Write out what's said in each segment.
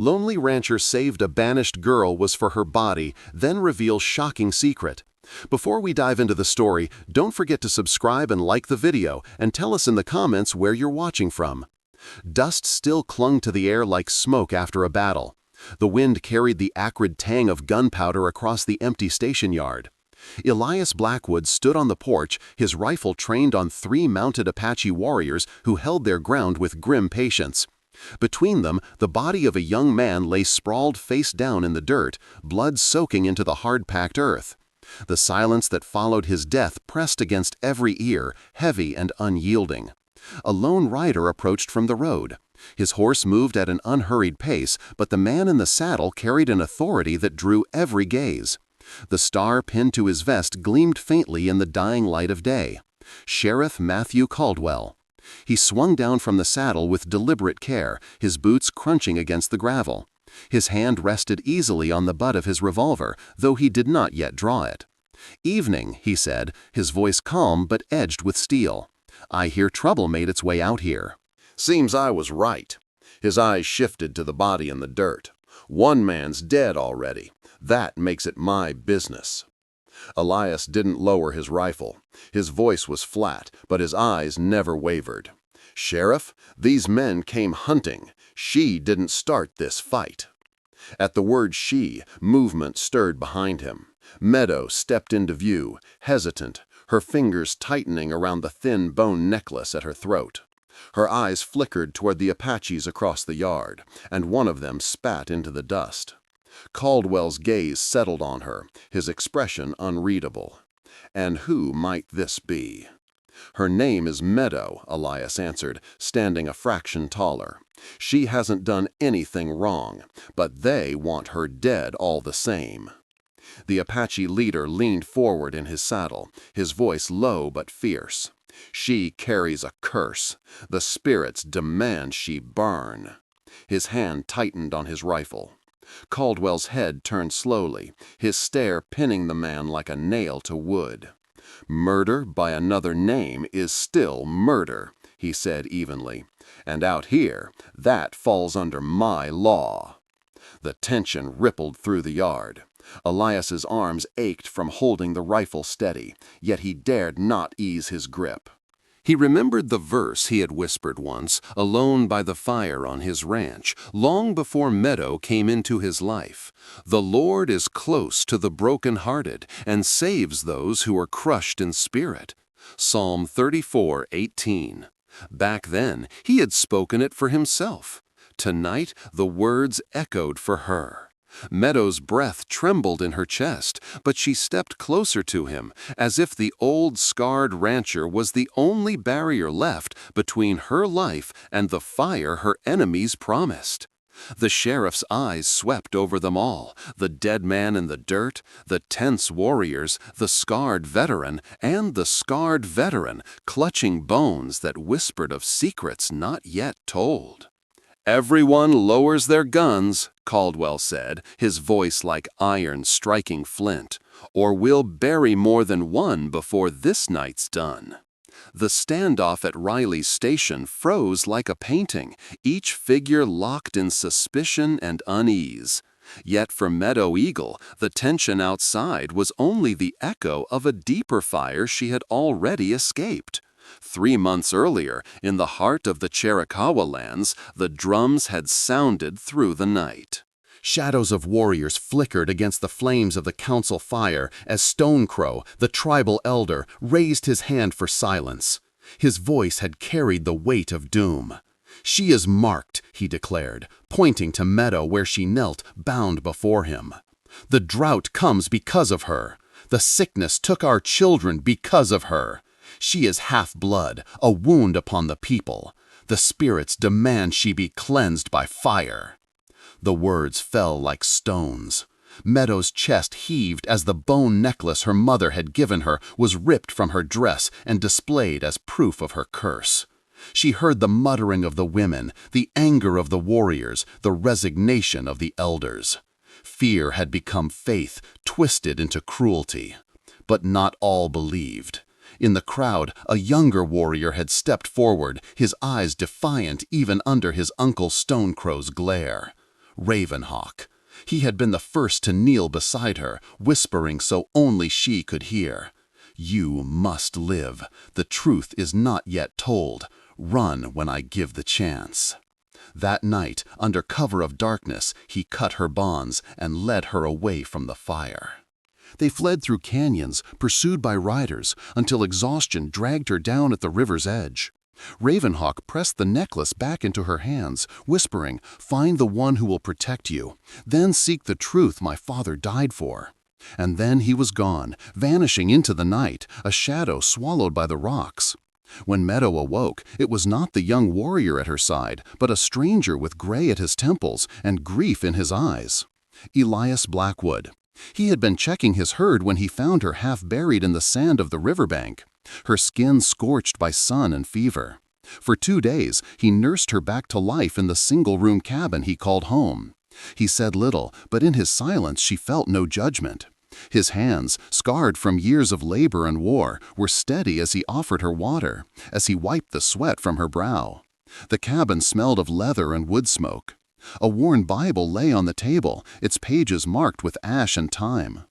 Lonely rancher saved a banished girl was for her body, then reveals shocking secret. Before we dive into the story, don't forget to subscribe and like the video, and tell us in the comments where you're watching from. Dust still clung to the air like smoke after a battle. The wind carried the acrid tang of gunpowder across the empty station yard. Elias Blackwood stood on the porch, his rifle trained on 3 mounted Apache warriors who held their ground with grim patience. Between them, the body of a young man lay sprawled face down in the dirt, blood soaking into the hard-packed earth. The silence that followed his death pressed against every ear, heavy and unyielding. A lone rider approached from the road. His horse moved at an unhurried pace, but the man in the saddle carried an authority that drew every gaze. The star pinned to his vest gleamed faintly in the dying light of day. Sheriff Matthew Caldwell. He swung down from the saddle with deliberate care, his boots crunching against the gravel. His hand rested easily on the butt of his revolver, though he did not yet draw it. "Evening," he said, his voice calm but edged with steel. "I hear trouble made its way out here." Seems I was right. His eyes shifted to the body in the dirt. One man's dead already. That makes it my business. Elias didn't lower his rifle. His voice was flat, but his eyes never wavered. "Sheriff, these men came hunting. She didn't start this fight." At the word she, movement stirred behind him. Meadow stepped into view, hesitant, her fingers tightening around the thin bone necklace at her throat. Her eyes flickered toward the Apaches across the yard, and one of them spat into the dust. Caldwell's gaze settled on her, his expression unreadable. "And who might this be?" "Her name is Meadow," Elias answered, standing a fraction taller. "She hasn't done anything wrong, but they want her dead all the same." The Apache leader leaned forward in his saddle, his voice low but fierce. "She carries a curse. The spirits demand she burn." His hand tightened on his rifle. Caldwell's head turned slowly, his stare pinning the man like a nail to wood. "Murder by another name is still murder," he said evenly. "And out here, that falls under my law." The tension rippled through the yard. Elias's arms ached from holding the rifle steady, yet he dared not ease his grip. He remembered the verse he had whispered once, alone by the fire on his ranch, long before Meadow came into his life. "The Lord is close to the broken-hearted and saves those who are crushed in spirit." Psalm 34:18. Back then, he had spoken it for himself. Tonight, the words echoed for her. Meadow's breath trembled in her chest, but she stepped closer to him, as if the old scarred rancher was the only barrier left between her life and the fire her enemies promised. The sheriff's eyes swept over them all, the dead man in the dirt, the tense warriors, the scarred veteran, and the scarred veteran, clutching bones that whispered of secrets not yet told. "Everyone lowers their guns," Caldwell said, his voice like iron striking flint, "or we'll bury more than one before this night's done." The standoff at Riley's station froze like a painting, each figure locked in suspicion and unease. Yet for Meadow Eagle, the tension outside was only the echo of a deeper fire she had already escaped. 3 months earlier, in the heart of the Chiricahua lands, the drums had sounded through the night. Shadows of warriors flickered against the flames of the council fire as Stonecrow, the tribal elder, raised his hand for silence. His voice had carried the weight of doom. "She is marked," he declared, pointing to Meadow where she knelt, bound before him. "The drought comes because of her. The sickness took our children because of her. She is half-blood, a wound upon the people. The spirits demand she be cleansed by fire." The words fell like stones. Meadow's chest heaved as the bone necklace her mother had given her was ripped from her dress and displayed as proof of her curse. She heard the muttering of the women, the anger of the warriors, the resignation of the elders. Fear had become faith, twisted into cruelty. But not all believed. In the crowd, a younger warrior had stepped forward, his eyes defiant even under his Uncle Stonecrow's glare. Ravenhawk. He had been the first to kneel beside her, whispering so only she could hear. "You must live. The truth is not yet told. Run when I give the chance." That night, under cover of darkness, he cut her bonds and led her away from the fire. They fled through canyons, pursued by riders, until exhaustion dragged her down at the river's edge. Ravenhawk pressed the necklace back into her hands, whispering, "Find the one who will protect you. Then seek the truth my father died for." And then he was gone, vanishing into the night, a shadow swallowed by the rocks. When Meadow awoke, it was not the young warrior at her side, but a stranger with gray at his temples and grief in his eyes. Elias Blackwood. He had been checking his herd when he found her half buried in the sand of the riverbank, her skin scorched by sun and fever. For 2 days, he nursed her back to life in the single-room cabin he called home. He said little, but in his silence she felt no judgment. His hands, scarred from years of labor and war, were steady as he offered her water, as he wiped the sweat from her brow. The cabin smelled of leather and wood smoke. A worn Bible lay on the table, its pages marked with ash and time.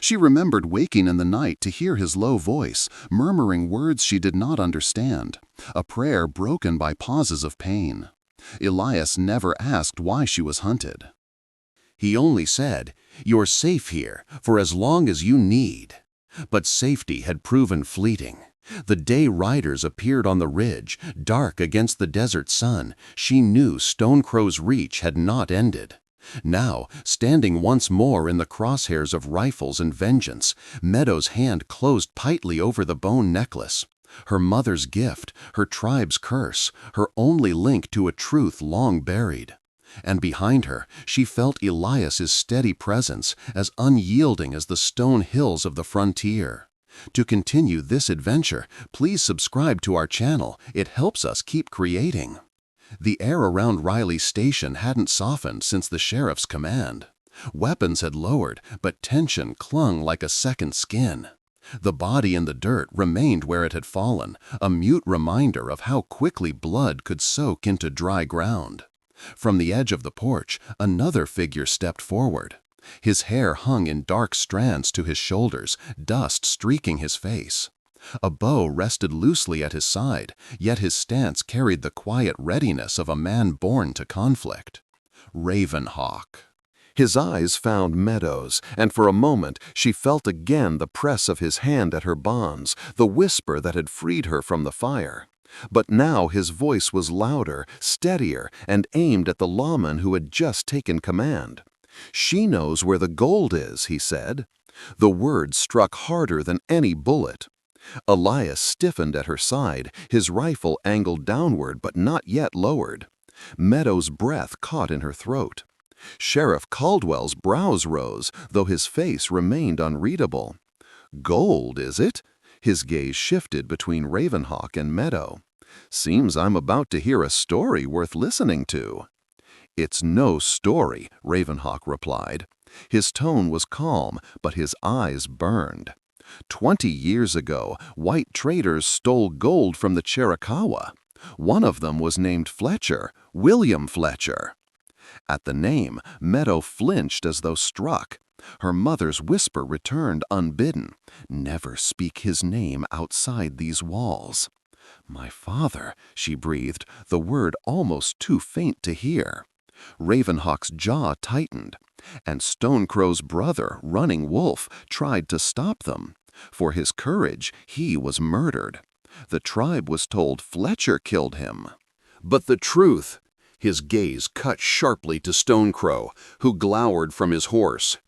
She remembered waking in the night to hear his low voice, murmuring words she did not understand, a prayer broken by pauses of pain. Elias never asked why she was hunted. He only said, "You're safe here for as long as you need." But safety had proven fleeting. The day riders appeared on the ridge, dark against the desert sun, she knew Stonecrow's reach had not ended. Now, standing once more in the crosshairs of rifles and vengeance, Meadow's hand closed tightly over the bone necklace. Her mother's gift, her tribe's curse, her only link to a truth long buried. And behind her, she felt Elias's steady presence, as unyielding as the stone hills of the frontier. To continue this adventure, please subscribe to our channel. It helps us keep creating. The air around Riley's station hadn't softened since the sheriff's command. Weapons had lowered, but tension clung like a second skin. The body in the dirt remained where it had fallen, a mute reminder of how quickly blood could soak into dry ground. From the edge of the porch, another figure stepped forward. His hair hung in dark strands to his shoulders, dust streaking his face. A bow rested loosely at his side, yet his stance carried the quiet readiness of a man born to conflict. Ravenhawk. His eyes found Meadow's, and for a moment she felt again the press of his hand at her bonds, the whisper that had freed her from the fire. But now his voice was louder, steadier, and aimed at the lawman who had just taken command. "She knows where the gold is," he said. The words struck harder than any bullet. Elias stiffened at her side, his rifle angled downward but not yet lowered. Meadow's breath caught in her throat. Sheriff Caldwell's brows rose, though his face remained unreadable. "Gold, is it?" His gaze shifted between Ravenhawk and Meadow. "Seems I'm about to hear a story worth listening to." "It's no story," Ravenhawk replied. His tone was calm, but his eyes burned. 20 years ago, white traders stole gold from the Chiricahua. One of them was named Fletcher, William Fletcher. At the name, Meadow flinched as though struck. Her mother's whisper returned unbidden. "Never speak his name outside these walls." "My father," she breathed, the word almost too faint to hear. Ravenhawk's jaw tightened, and Stonecrow's brother, Running Wolf, tried to stop them. For his courage, he was murdered. The tribe was told Fletcher killed him. But the truth, his gaze cut sharply to Stonecrow, who glowered from his horse,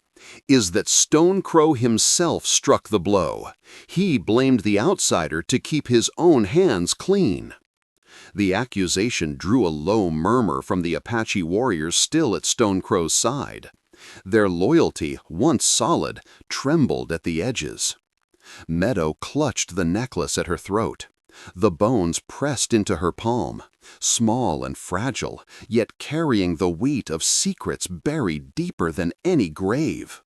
is that Stonecrow himself struck the blow. He blamed the outsider to keep his own hands clean. The accusation drew a low murmur from the Apache warriors still at Stonecrow's side. Their loyalty, once solid, trembled at the edges. Meadow clutched the necklace at her throat. The bones pressed into her palm, small and fragile, yet carrying the weight of secrets buried deeper than any grave.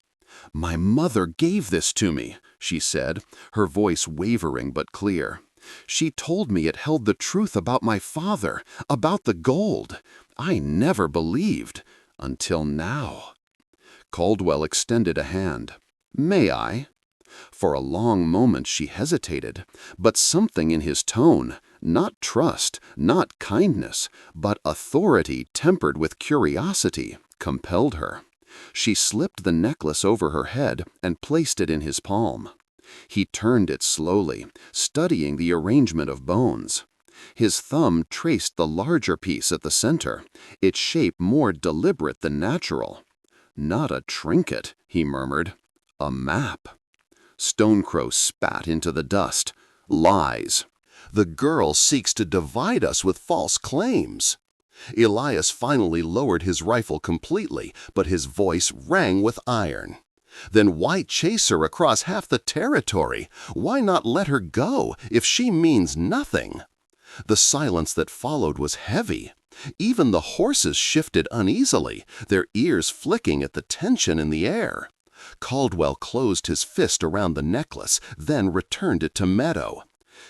"My mother gave this to me," she said, her voice wavering but clear. "She told me it held the truth about my father, about the gold. I never believed. Until now. Caldwell extended a hand. "May I?" For a long moment she hesitated, but something in his tone, not trust, not kindness, but authority tempered with curiosity, compelled her. She slipped the necklace over her head and placed it in his palm. He turned it slowly, studying the arrangement of bones. His thumb traced the larger piece at the center, its shape more deliberate than natural. "Not a trinket," he murmured. "A map." Stonecrow spat into the dust. "Lies. The girl seeks to divide us with false claims." Elias finally lowered his rifle completely, but his voice rang with iron. "Then why chase her across half the territory? Why not let her go if she means nothing?" The silence that followed was heavy. Even the horses shifted uneasily, their ears flicking at the tension in the air. Caldwell closed his fist around the necklace, then returned it to Meadow.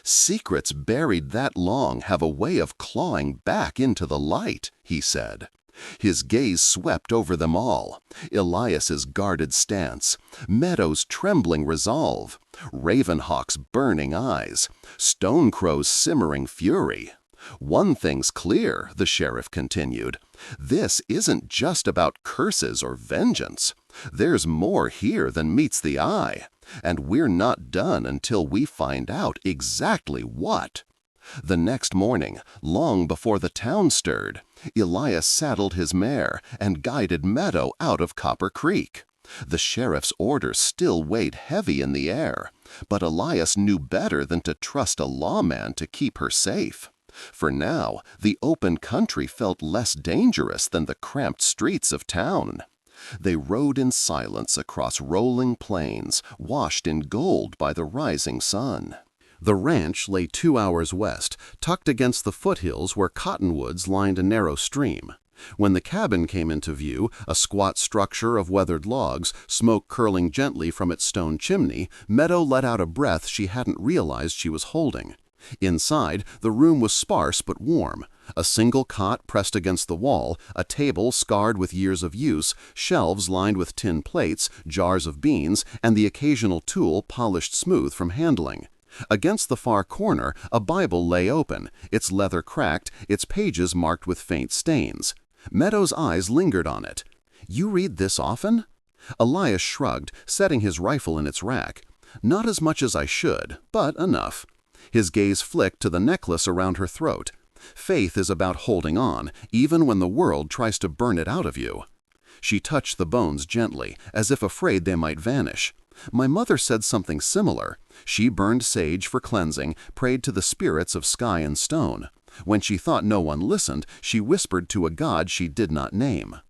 "Secrets buried that long have a way of clawing back into the light," he said. His gaze swept over them all. Elias's guarded stance, Meadow's trembling resolve, Ravenhawk's burning eyes, Stonecrow's simmering fury. "One thing's clear," the sheriff continued. "This isn't just about curses or vengeance. There's more here than meets the eye, and we're not done until we find out exactly what." The next morning, long before the town stirred, Elias saddled his mare and guided Meadow out of Copper Creek. The sheriff's orders still weighed heavy in the air, but Elias knew better than to trust a lawman to keep her safe. For now, the open country felt less dangerous than the cramped streets of town. They rode in silence across rolling plains, washed in gold by the rising sun. The ranch lay 2 hours west, tucked against the foothills where cottonwoods lined a narrow stream. When the cabin came into view, a squat structure of weathered logs, smoke curling gently from its stone chimney, Meadow let out a breath she hadn't realized she was holding. Inside, the room was sparse but warm. A single cot pressed against the wall, a table scarred with years of use, shelves lined with tin plates, jars of beans, and the occasional tool polished smooth from handling. Against the far corner, a Bible lay open, its leather cracked, its pages marked with faint stains. Meadow's eyes lingered on it. "You read this often?" Elias shrugged, setting his rifle in its rack. "Not as much as I should, but enough." His gaze flicked to the necklace around her throat. "Faith is about holding on, even when the world tries to burn it out of you." She touched the bones gently, as if afraid they might vanish. "My mother said something similar. She burned sage for cleansing, prayed to the spirits of sky and stone. When she thought no one listened, she whispered to a god she did not name."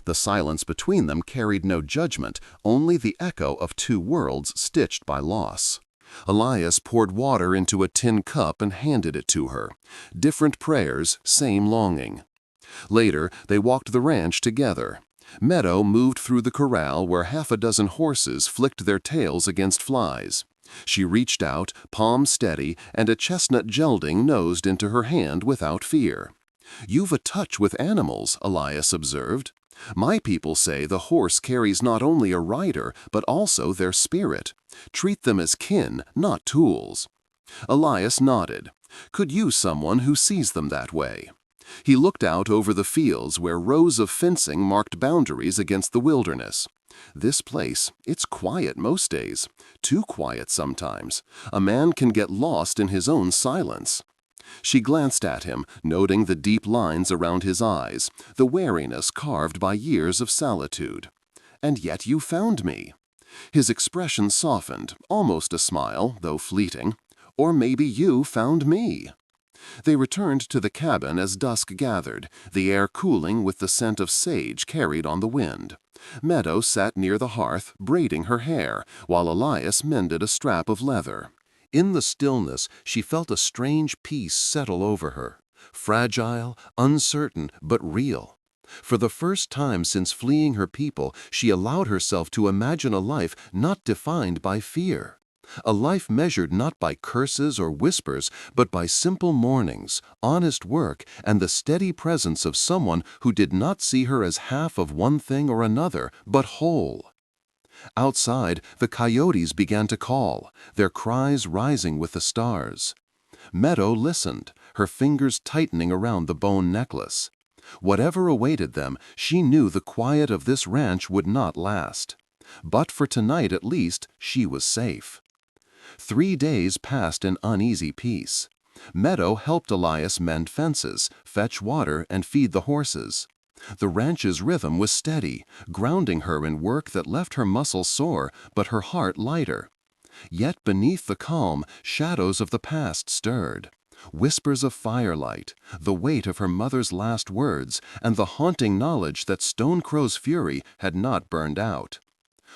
The silence between them carried no judgment, only the echo of 2 worlds stitched by loss. Elias poured water into a tin cup and handed it to her. Different prayers, same longing. Later, they walked the ranch together. Meadow moved through the corral where 6 horses flicked their tails against flies. She reached out, palm steady, and a chestnut gelding nosed into her hand without fear. "You've a touch with animals," Elias observed. "My people say the horse carries not only a rider, but also their spirit. Treat them as kin, not tools." Elias nodded. "Could use someone who sees them that way." He looked out over the fields where rows of fencing marked boundaries against the wilderness. "This place, it's quiet most days. Too quiet sometimes. A man can get lost in his own silence." She glanced at him, noting the deep lines around his eyes, the wariness carved by years of solitude. "And yet you found me." His expression softened, almost a smile, though fleeting. "Or maybe you found me." They returned to the cabin as dusk gathered, the air cooling with the scent of sage carried on the wind. Meadow sat near the hearth, braiding her hair, while Elias mended a strap of leather. In the stillness, she felt a strange peace settle over her, fragile, uncertain, but real. For the first time since fleeing her people, she allowed herself to imagine a life not defined by fear. A life measured not by curses or whispers, but by simple mornings, honest work, and the steady presence of someone who did not see her as half of one thing or another, but whole. Outside, the coyotes began to call, their cries rising with the stars. Meadow listened, her fingers tightening around the bone necklace. Whatever awaited them, she knew the quiet of this ranch would not last. But for tonight at least, she was safe. 3 days passed in uneasy peace. Meadow helped Elias mend fences, fetch water, and feed the horses. The ranch's rhythm was steady, grounding her in work that left her muscles sore, but her heart lighter. Yet beneath the calm, shadows of the past stirred. Whispers of firelight, the weight of her mother's last words, and the haunting knowledge that Stonecrow's fury had not burned out.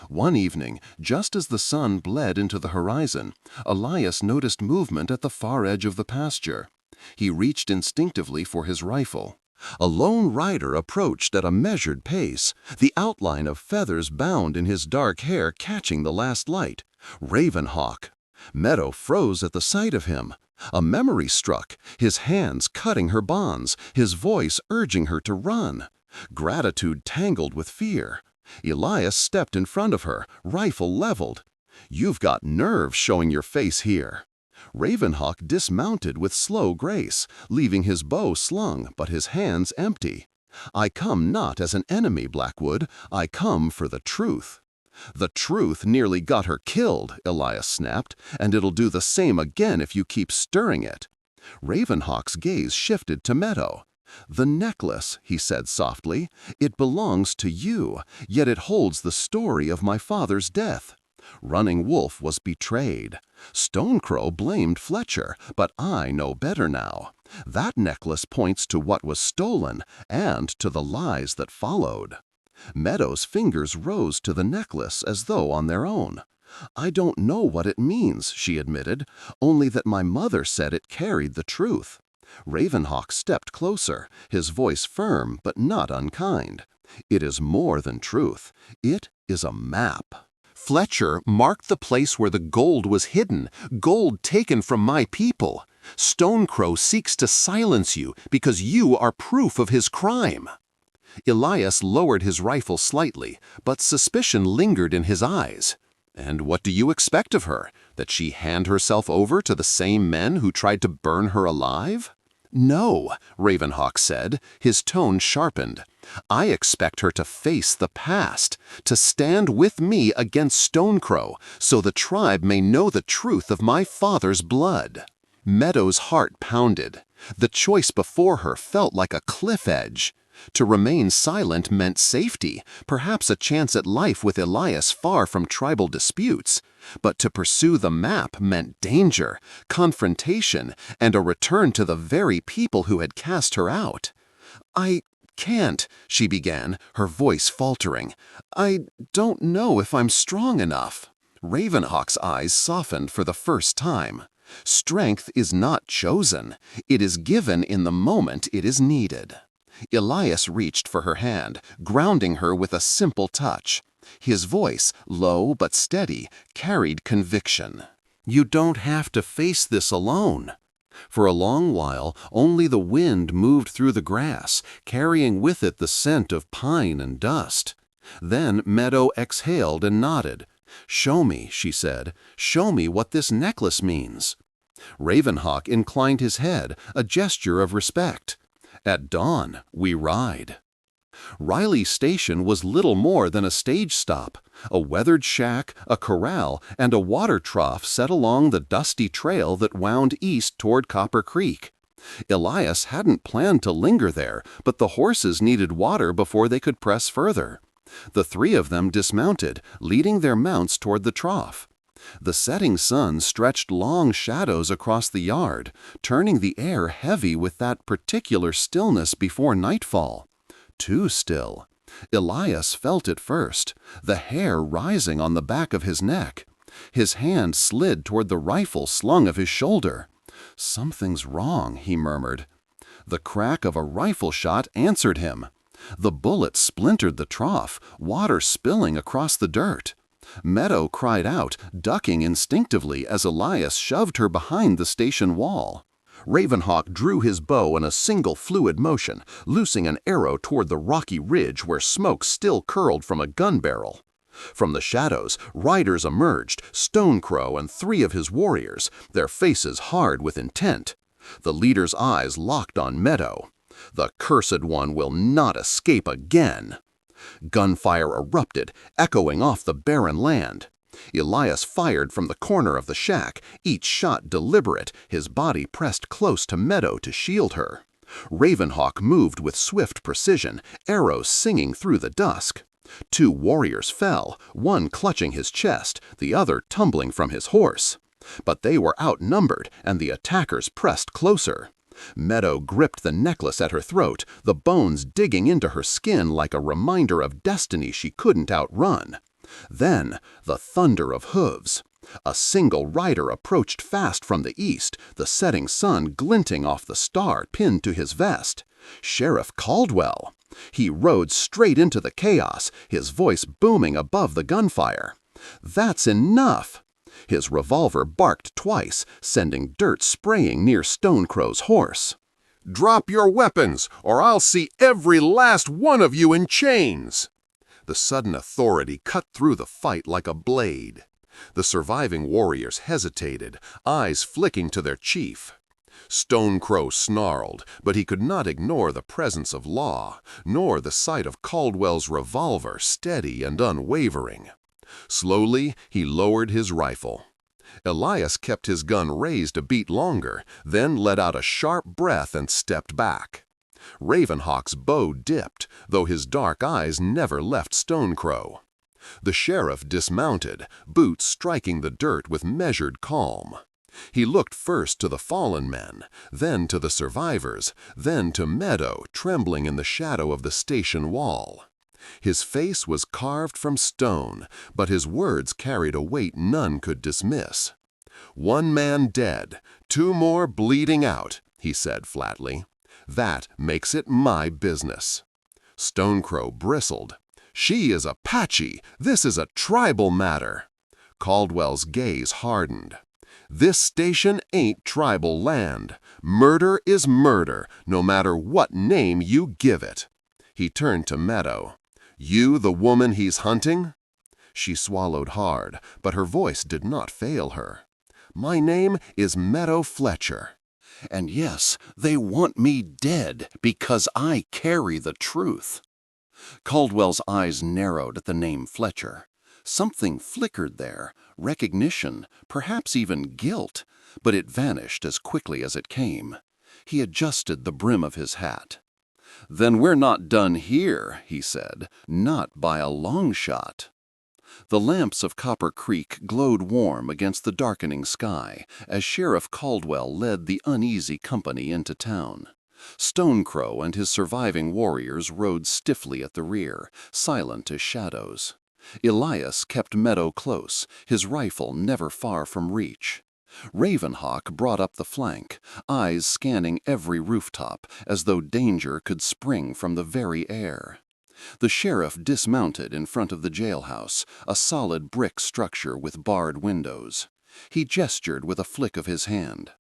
One evening, just as the sun bled into the horizon, Elias noticed movement at the far edge of the pasture. He reached instinctively for his rifle. A lone rider approached at a measured pace, the outline of feathers bound in his dark hair catching the last light. Ravenhawk. Meadow froze at the sight of him. A memory struck, his hands cutting her bonds, his voice urging her to run. Gratitude tangled with fear. Elias stepped in front of her, rifle leveled. "You've got nerve showing your face here." Ravenhawk dismounted with slow grace, leaving his bow slung but his hands empty. "I come not as an enemy, Blackwood. I come for the truth." "The truth nearly got her killed," Elias snapped, "and it'll do the same again if you keep stirring it." Ravenhawk's gaze shifted to Meadow. "The necklace," he said softly, "it belongs to you, yet it holds the story of my father's death. Running Wolf was betrayed. Stonecrow blamed Fletcher, but I know better now. That necklace points to what was stolen and to the lies that followed." Meadow's fingers rose to the necklace as though on their own. "I don't know what it means," she admitted, "only that my mother said it carried the truth." Ravenhawk stepped closer, his voice firm but not unkind. "It is more than truth. It is a map. Fletcher marked the place where the gold was hidden, gold taken from my people. Stonecrow seeks to silence you because you are proof of his crime." Elias lowered his rifle slightly, but suspicion lingered in his eyes. "And what do you expect of her? That she hand herself over to the same men who tried to burn her alive?" "No," Ravenhawk said, his tone sharpened. "I expect her to face the past, to stand with me against Stonecrow, so the tribe may know the truth of my father's blood." Meadow's heart pounded. The choice before her felt like a cliff edge. To remain silent meant safety, perhaps a chance at life with Elias far from tribal disputes. But to pursue the map meant danger, confrontation, and a return to the very people who had cast her out. "I can't," she began, her voice faltering. "I don't know if I'm strong enough." Ravenhawk's eyes softened for the first time. Strength is not chosen. It is given in the moment it is needed. Elias reached for her hand, grounding her with a simple touch. His voice, low but steady, carried conviction. "You don't have to face this alone." For a long while, only the wind moved through the grass, carrying with it the scent of pine and dust. Then Meadow exhaled and nodded. "Show me," she said. "Show me what this necklace means." Ravenhawk inclined his head, a gesture of respect. "At dawn, we ride." Riley Station was little more than a stage stop. A weathered shack, a corral, and a water trough set along the dusty trail that wound east toward Copper Creek. Elias hadn't planned to linger there, but the horses needed water before they could press further. The 3 of them dismounted, leading their mounts toward the trough. The setting sun stretched long shadows across the yard, turning the air heavy with that particular stillness before nightfall. Too still. Elias felt it first, the hair rising on the back of his neck. His hand slid toward the rifle slung of his shoulder. "Something's wrong," he murmured. The crack of a rifle shot answered him. The bullet splintered the trough, water spilling across the dirt. Meadow cried out, ducking instinctively as Elias shoved her behind the station wall. Ravenhawk drew his bow in a single fluid motion, loosing an arrow toward the rocky ridge where smoke still curled from a gun barrel. From the shadows, riders emerged, Stonecrow and 3 of his warriors, their faces hard with intent. The leader's eyes locked on Meadow. The cursed one will not escape again. Gunfire erupted, echoing off the barren land. Elias fired from the corner of the shack, each shot deliberate, his body pressed close to Meadow to shield her. Ravenhawk moved with swift precision, arrows singing through the dusk. 2 warriors fell, one clutching his chest, the other tumbling from his horse. But they were outnumbered, and the attackers pressed closer. Meadow gripped the necklace at her throat, the bones digging into her skin like a reminder of destiny she couldn't outrun. Then, the thunder of hooves. A single rider approached fast from the east, the setting sun glinting off the star pinned to his vest. Sheriff Caldwell. He rode straight into the chaos, his voice booming above the gunfire. "That's enough!" His revolver barked twice, sending dirt spraying near Stonecrow's horse. "Drop your weapons, or I'll see every last one of you in chains!" The sudden authority cut through the fight like a blade. The surviving warriors hesitated, eyes flicking to their chief. Stonecrow snarled, but he could not ignore the presence of law, nor the sight of Caldwell's revolver steady and unwavering. Slowly, he lowered his rifle. Elias kept his gun raised a beat longer, then let out a sharp breath and stepped back. Ravenhawk's bow dipped, though his dark eyes never left Stonecrow. The sheriff dismounted, boots striking the dirt with measured calm. He looked first to the fallen men, then to the survivors, then to Meadow trembling in the shadow of the station wall. His face was carved from stone, but his words carried a weight none could dismiss. "1 man dead, 2 more bleeding out," he said flatly. "That makes it my business." Stonecrow bristled. "She is Apache. This is a tribal matter." Caldwell's gaze hardened. "This station ain't tribal land. Murder is murder, no matter what name you give it." He turned to Meadow. "You the woman he's hunting?" She swallowed hard, but her voice did not fail her. "My name is Meadow Fletcher. And yes, they want me dead because I carry the truth." Caldwell's eyes narrowed at the name Fletcher. Something flickered there, recognition, perhaps even guilt, but it vanished as quickly as it came. He adjusted the brim of his hat. "Then we're not done here," he said, "not by a long shot." The lamps of Copper Creek glowed warm against the darkening sky as Sheriff Caldwell led the uneasy company into town. Stonecrow and his surviving warriors rode stiffly at the rear, silent as shadows. Elias kept Meadow close, his rifle never far from reach. Ravenhawk brought up the flank, eyes scanning every rooftop as though danger could spring from the very air. The sheriff dismounted in front of the jailhouse, a solid brick structure with barred windows. He gestured with a flick of his hand.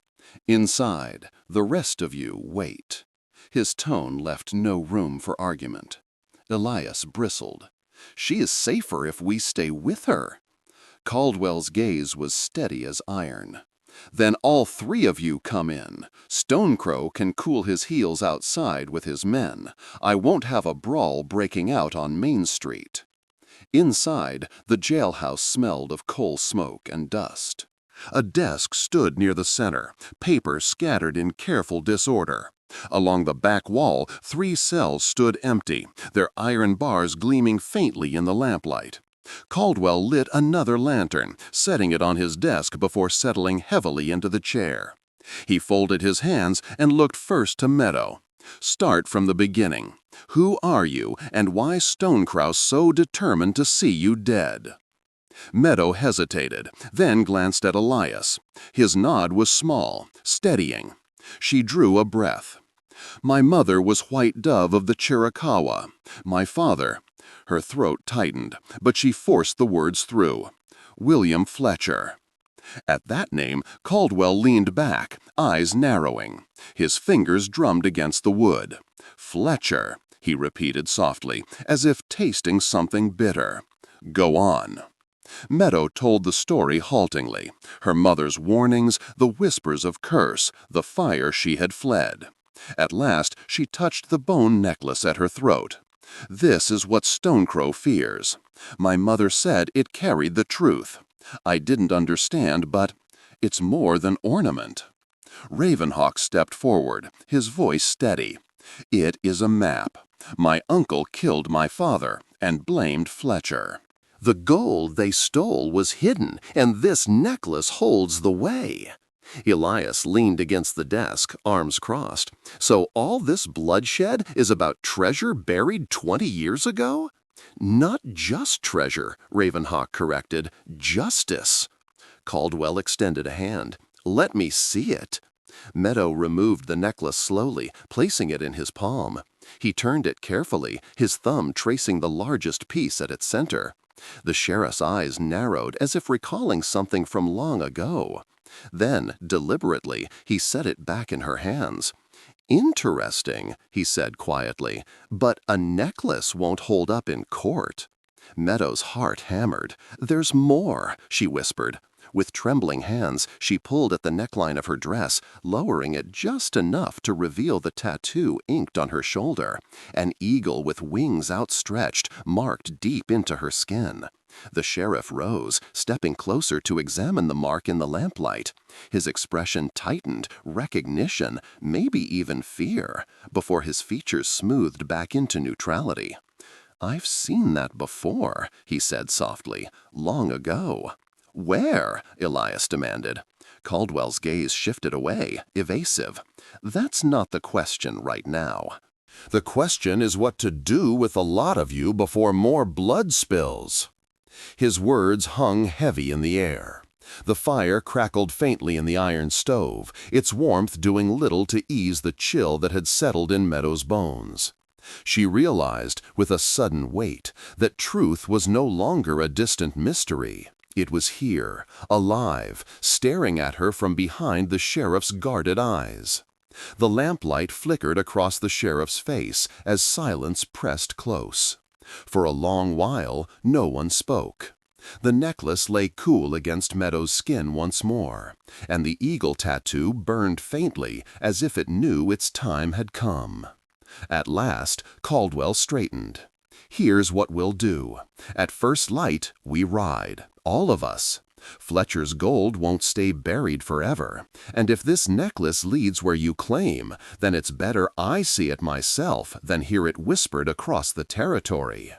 "Inside, the rest of you wait." His tone left no room for argument. Elias bristled. "She is safer if we stay with her." Caldwell's gaze was steady as iron. "Then all 3 of you come in. Stonecrow can cool his heels outside with his men. I won't have a brawl breaking out on Main Street." Inside, the jailhouse smelled of coal smoke and dust. A desk stood near the center, papers scattered in careful disorder. Along the back wall, 3 cells stood empty, their iron bars gleaming faintly in the lamplight. Caldwell lit another lantern, setting it on his desk before settling heavily into the chair. He folded his hands and looked first to Meadow. "Start from the beginning. Who are you, and why Stonecrow so determined to see you dead?" Meadow hesitated, then glanced at Elias. His nod was small, steadying. She drew a breath. "My mother was White Dove of the Chiricahua. My father, Her throat tightened, but she forced the words through. William Fletcher. At that name, Caldwell leaned back, eyes narrowing. His fingers drummed against the wood. Fletcher, he repeated softly, as if tasting something bitter. Go on. Meadow told the story haltingly, her mother's warnings, the whispers of curse, the fire she had fled. At last she touched the bone necklace at her throat. This is what Stonecrow fears. My mother said it carried the truth. I didn't understand, but it's more than ornament. Ravenhawk stepped forward, his voice steady. It is a map. My uncle killed my father and blamed Fletcher. The gold they stole was hidden, and this necklace holds the way. Elias leaned against the desk, arms crossed. So all this bloodshed is about treasure buried 20 years ago? Not just treasure, Ravenhawk corrected. Justice. Caldwell extended a hand. Let me see it. Meadow removed the necklace slowly, placing it in his palm. He turned it carefully, his thumb tracing the largest piece at its center. The sheriff's eyes narrowed as if recalling something from long ago. Then, deliberately, he set it back in her hands. Interesting, he said quietly, but a necklace won't hold up in court. Meadow's heart hammered. There's more, she whispered. With trembling hands, she pulled at the neckline of her dress, lowering it just enough to reveal the tattoo inked on her shoulder, an eagle with wings outstretched, marked deep into her skin. The sheriff rose, stepping closer to examine the mark in the lamplight. His expression tightened, recognition, maybe even fear, before his features smoothed back into neutrality. I've seen that before, he said softly, long ago. Where? Elias demanded. Caldwell's gaze shifted away, evasive. That's not the question right now. The question is what to do with a lot of you before more blood spills. His words hung heavy in the air. The fire crackled faintly in the iron stove, its warmth doing little to ease the chill that had settled in Meadow's bones. She realized, with a sudden weight, that truth was no longer a distant mystery. It was here, alive, staring at her from behind the sheriff's guarded eyes. The lamplight flickered across the sheriff's face as silence pressed close. For a long while, no one spoke. The necklace lay cool against Meadow's skin once more, and the eagle tattoo burned faintly as if it knew its time had come. At last, Caldwell straightened. Here's what we'll do. At first light, we ride. All of us. Fletcher's gold won't stay buried forever, and if this necklace leads where you claim, then it's better I see it myself than hear it whispered across the territory.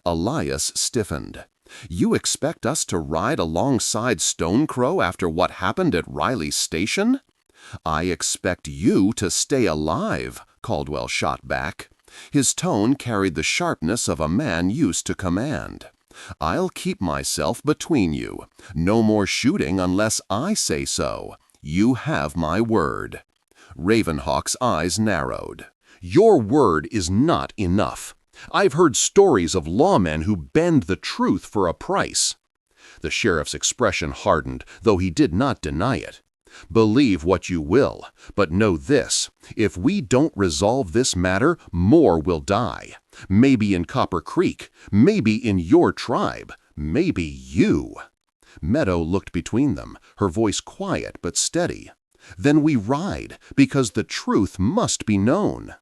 Elias stiffened. You expect us to ride alongside Stonecrow after what happened at Riley Station? I expect you to stay alive, Caldwell shot back. His tone carried the sharpness of a man used to command. I'll keep myself between you. No more shooting unless I say so. You have my word. Ravenhawk's eyes narrowed. Your word is not enough. I've heard stories of lawmen who bend the truth for a price. The sheriff's expression hardened, though he did not deny it. Believe what you will, but know this. If we don't resolve this matter, more will die. Maybe in Copper Creek, maybe in your tribe, maybe you. Meadow looked between them, her voice quiet but steady. Then we ride, because the truth must be known.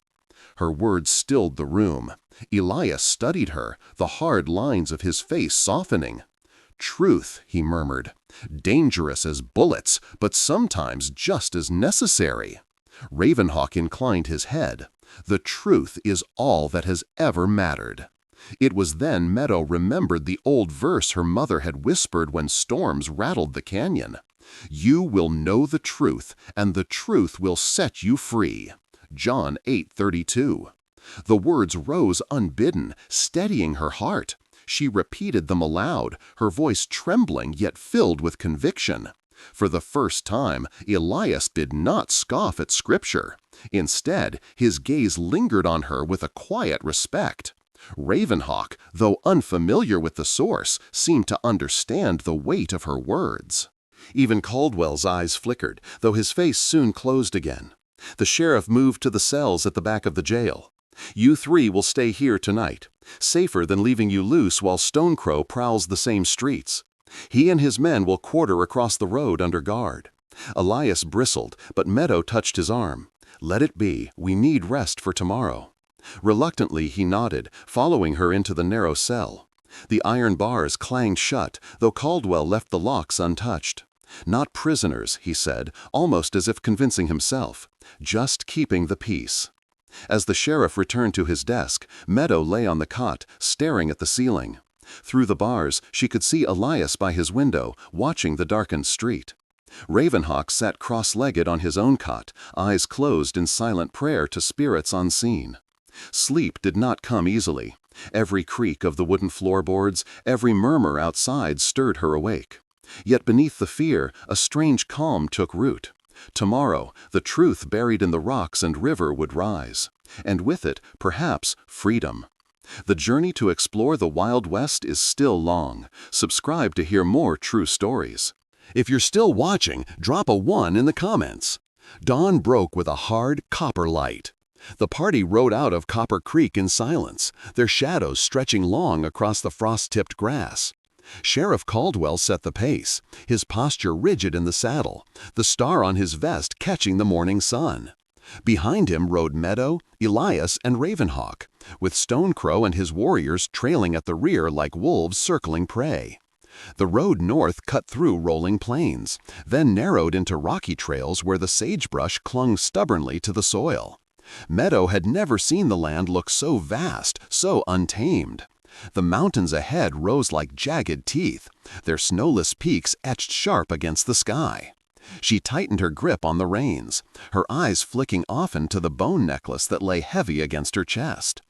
Her words stilled the room. Elias studied her, the hard lines of his face softening. Truth, he murmured. Dangerous as bullets, but sometimes just as necessary. Ravenhawk inclined his head. The truth is all that has ever mattered. It was then Meadow remembered the old verse her mother had whispered when storms rattled the canyon. You will know the truth, and the truth will set you free. John 8:32. The words rose unbidden, steadying her heart. She repeated them aloud, her voice trembling yet filled with conviction. For the first time, Elias did not scoff at Scripture. Instead, his gaze lingered on her with a quiet respect. Ravenhawk, though unfamiliar with the source, seemed to understand the weight of her words. Even Caldwell's eyes flickered, though his face soon closed again. The sheriff moved to the cells at the back of the jail. "You three will stay here tonight. Safer than leaving you loose while Stonecrow prowls the same streets. He and his men will quarter across the road under guard." Elias bristled, but Meadow touched his arm. "Let it be. We need rest for tomorrow." Reluctantly he nodded, following her into the narrow cell. The iron bars clanged shut, though Caldwell left the locks untouched. "Not prisoners," he said, almost as if convincing himself. "Just keeping the peace." As the sheriff returned to his desk, Meadow lay on the cot, staring at the ceiling. Through the bars, she could see Elias by his window, watching the darkened street. Ravenhawk sat cross-legged on his own cot, eyes closed in silent prayer to spirits unseen. Sleep did not come easily. Every creak of the wooden floorboards, every murmur outside stirred her awake. Yet beneath the fear, a strange calm took root. Tomorrow, the truth buried in the rocks and river would rise. And with it, perhaps, freedom. The journey to explore the Wild West is still long. Subscribe to hear more true stories. If you're still watching, drop a 1 in the comments. Dawn broke with a hard copper light. The party rode out of Copper Creek in silence, their shadows stretching long across the frost-tipped grass. Sheriff Caldwell set the pace, his posture rigid in the saddle, the star on his vest catching the morning sun. Behind him rode Meadow, Elias, and Ravenhawk, with Stonecrow and his warriors trailing at the rear like wolves circling prey. The road north cut through rolling plains, then narrowed into rocky trails where the sagebrush clung stubbornly to the soil. Meadow had never seen the land look so vast, so untamed. The mountains ahead rose like jagged teeth, their snowless peaks etched sharp against the sky. She tightened her grip on the reins, her eyes flicking often to the bone necklace that lay heavy against her chest.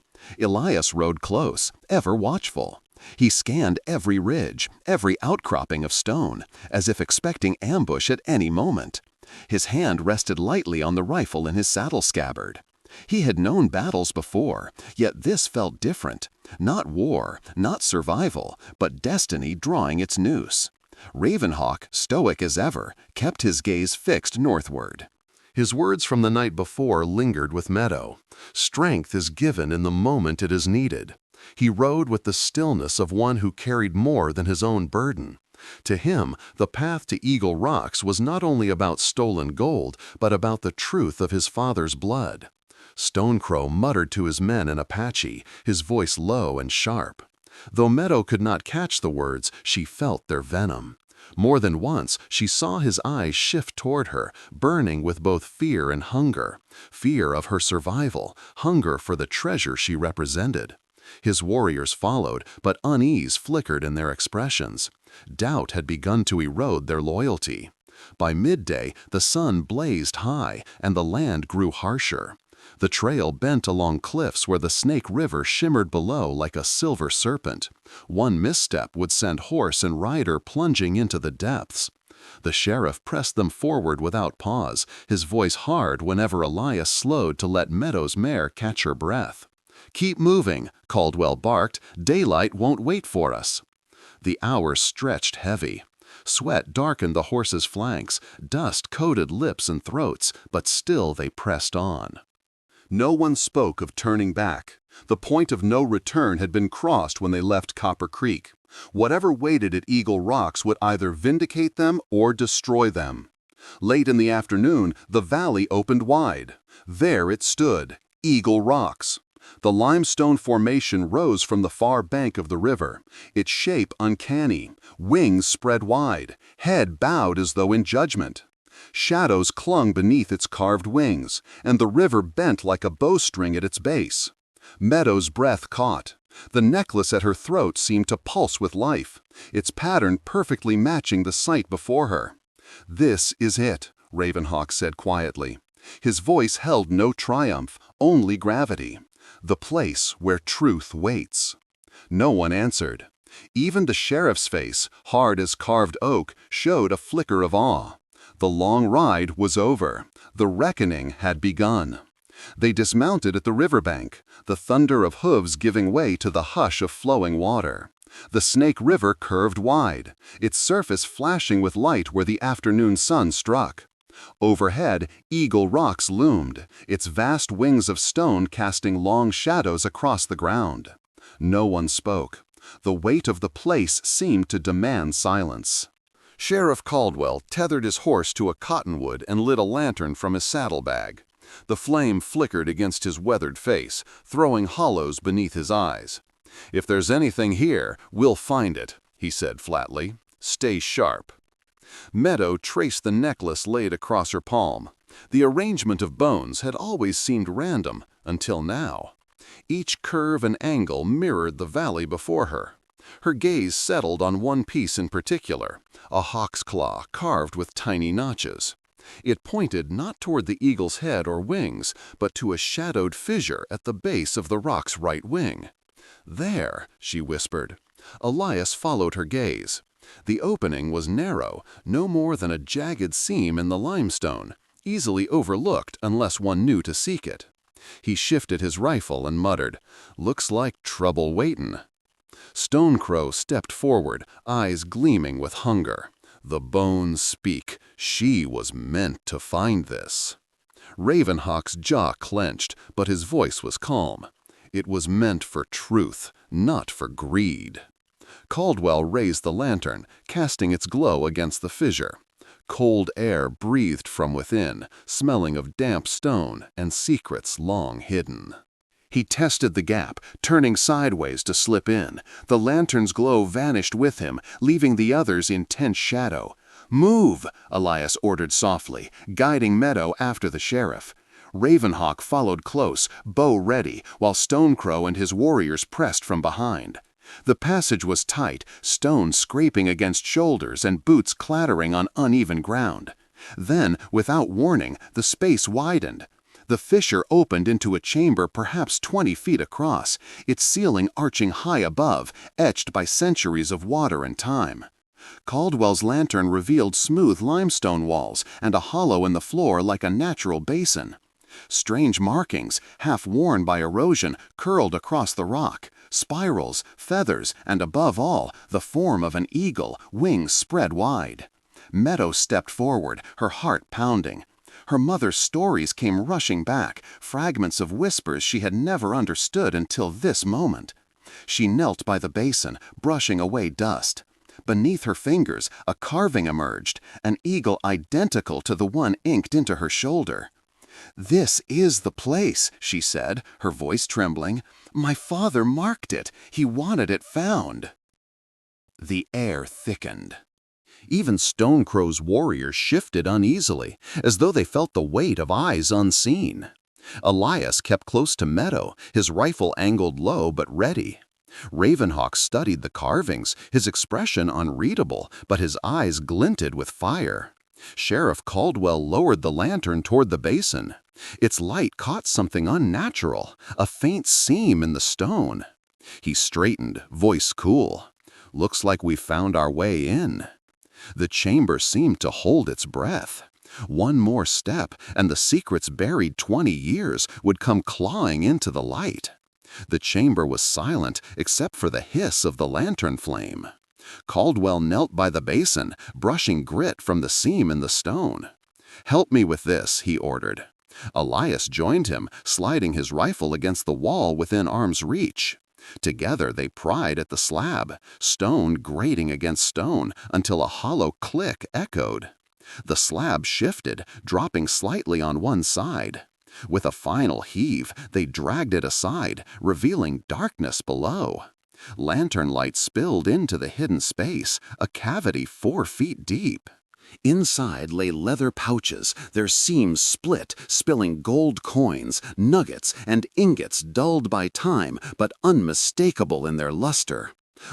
Elias rode close, ever watchful. He scanned every ridge, every outcropping of stone, as if expecting ambush at any moment. His hand rested lightly on the rifle in his saddle scabbard. He had known battles before, yet this felt different. Not war, not survival, but destiny drawing its noose. Ravenhawk, stoic as ever, kept his gaze fixed northward. His words from the night before lingered with Meadow. Strength is given in the moment it is needed. He rode with the stillness of one who carried more than his own burden. To him, the path to Eagle Rocks was not only about stolen gold, but about the truth of his father's blood. Stonecrow muttered to his men in Apache, his voice low and sharp. Though Meadow could not catch the words, she felt their venom. More than once, she saw his eyes shift toward her, burning with both fear and hunger. Fear of her survival, hunger for the treasure she represented. His warriors followed, but unease flickered in their expressions. Doubt had begun to erode their loyalty. By midday, the sun blazed high, and the land grew harsher. The trail bent along cliffs where the Snake River shimmered below like a silver serpent. One misstep would send horse and rider plunging into the depths. The sheriff pressed them forward without pause, his voice hard whenever Elias slowed to let Meadow's mare catch her breath. "Keep moving," Caldwell barked. "Daylight won't wait for us." The hours stretched heavy. Sweat darkened the horses' flanks, dust coated lips and throats, but still they pressed on. No one spoke of turning back. The point of no return had been crossed when they left Copper Creek. Whatever waited at Eagle Rocks would either vindicate them or destroy them. Late in the afternoon, the valley opened wide. There it stood, Eagle Rocks. The limestone formation rose from the far bank of the river, its shape uncanny, wings spread wide, head bowed as though in judgment. Shadows clung beneath its carved wings, and the river bent like a bowstring at its base. Meadow's breath caught. The necklace at her throat seemed to pulse with life, its pattern perfectly matching the sight before her. "This is it," Ravenhawk said quietly. His voice held no triumph, only gravity. "The place where truth waits." No one answered. Even the sheriff's face, hard as carved oak, showed a flicker of awe. The long ride was over. The reckoning had begun. They dismounted at the riverbank, the thunder of hooves giving way to the hush of flowing water. The Snake River curved wide, its surface flashing with light where the afternoon sun struck. Overhead, Eagle Rocks loomed, its vast wings of stone casting long shadows across the ground. No one spoke. The weight of the place seemed to demand silence. Sheriff Caldwell tethered his horse to a cottonwood and lit a lantern from his saddlebag. The flame flickered against his weathered face, throwing hollows beneath his eyes. "If there's anything here, we'll find it," he said flatly. "Stay sharp." Meadow traced the necklace laid across her palm. The arrangement of bones had always seemed random, until now. Each curve and angle mirrored the valley before her. Her gaze settled on one piece in particular, a hawk's claw carved with tiny notches. It pointed not toward the eagle's head or wings, but to a shadowed fissure at the base of the rock's right wing. "There," she whispered. Elias followed her gaze. The opening was narrow, no more than a jagged seam in the limestone, easily overlooked unless one knew to seek it. He shifted his rifle and muttered, "Looks like trouble waitin'." Stonecrow stepped forward, eyes gleaming with hunger. The bones speak. She was meant to find this. Ravenhawk's jaw clenched, but his voice was calm. It was meant for truth, not for greed. Caldwell raised the lantern, casting its glow against the fissure. Cold air breathed from within, smelling of damp stone and secrets long hidden. He tested the gap, turning sideways to slip in. The lantern's glow vanished with him, leaving the others in tense shadow. "Move!" Elias ordered softly, guiding Meadow after the sheriff. Ravenhawk followed close, bow ready, while Stonecrow and his warriors pressed from behind. The passage was tight, stone scraping against shoulders and boots clattering on uneven ground. Then, without warning, the space widened. The fissure opened into a chamber perhaps 20 feet across, its ceiling arching high above, etched by centuries of water and time. Caldwell's lantern revealed smooth limestone walls and a hollow in the floor like a natural basin. Strange markings, half worn by erosion, curled across the rock. Spirals, feathers, and above all, the form of an eagle, wings spread wide. Meadow stepped forward, her heart pounding. Her mother's stories came rushing back, fragments of whispers she had never understood until this moment. She knelt by the basin, brushing away dust. Beneath her fingers, a carving emerged, an eagle identical to the one inked into her shoulder. "This is the place," she said, her voice trembling. "My father marked it. He wanted it found." The air thickened. Even Stonecrow's warriors shifted uneasily, as though they felt the weight of eyes unseen. Elias kept close to Meadow, his rifle angled low but ready. Ravenhawk studied the carvings, his expression unreadable, but his eyes glinted with fire. Sheriff Caldwell lowered the lantern toward the basin. Its light caught something unnatural, a faint seam in the stone. He straightened, voice cool. "Looks like we found our way in." The chamber seemed to hold its breath. One more step, and the secrets buried 20 years would come clawing into the light. The chamber was silent except for the hiss of the lantern flame. Caldwell knelt by the basin, brushing grit from the seam in the stone. "Help me with this," he ordered. Elias joined him, sliding his rifle against the wall within arm's reach. Together they pried at the slab, stone grating against stone until a hollow click echoed. The slab shifted, dropping slightly on one side. With a final heave, they dragged it aside, revealing darkness below. Lantern light spilled into the hidden space, a cavity 4 feet deep. Inside lay leather pouches, their seams split, spilling gold coins, nuggets, and ingots dulled by time but unmistakable in their luster.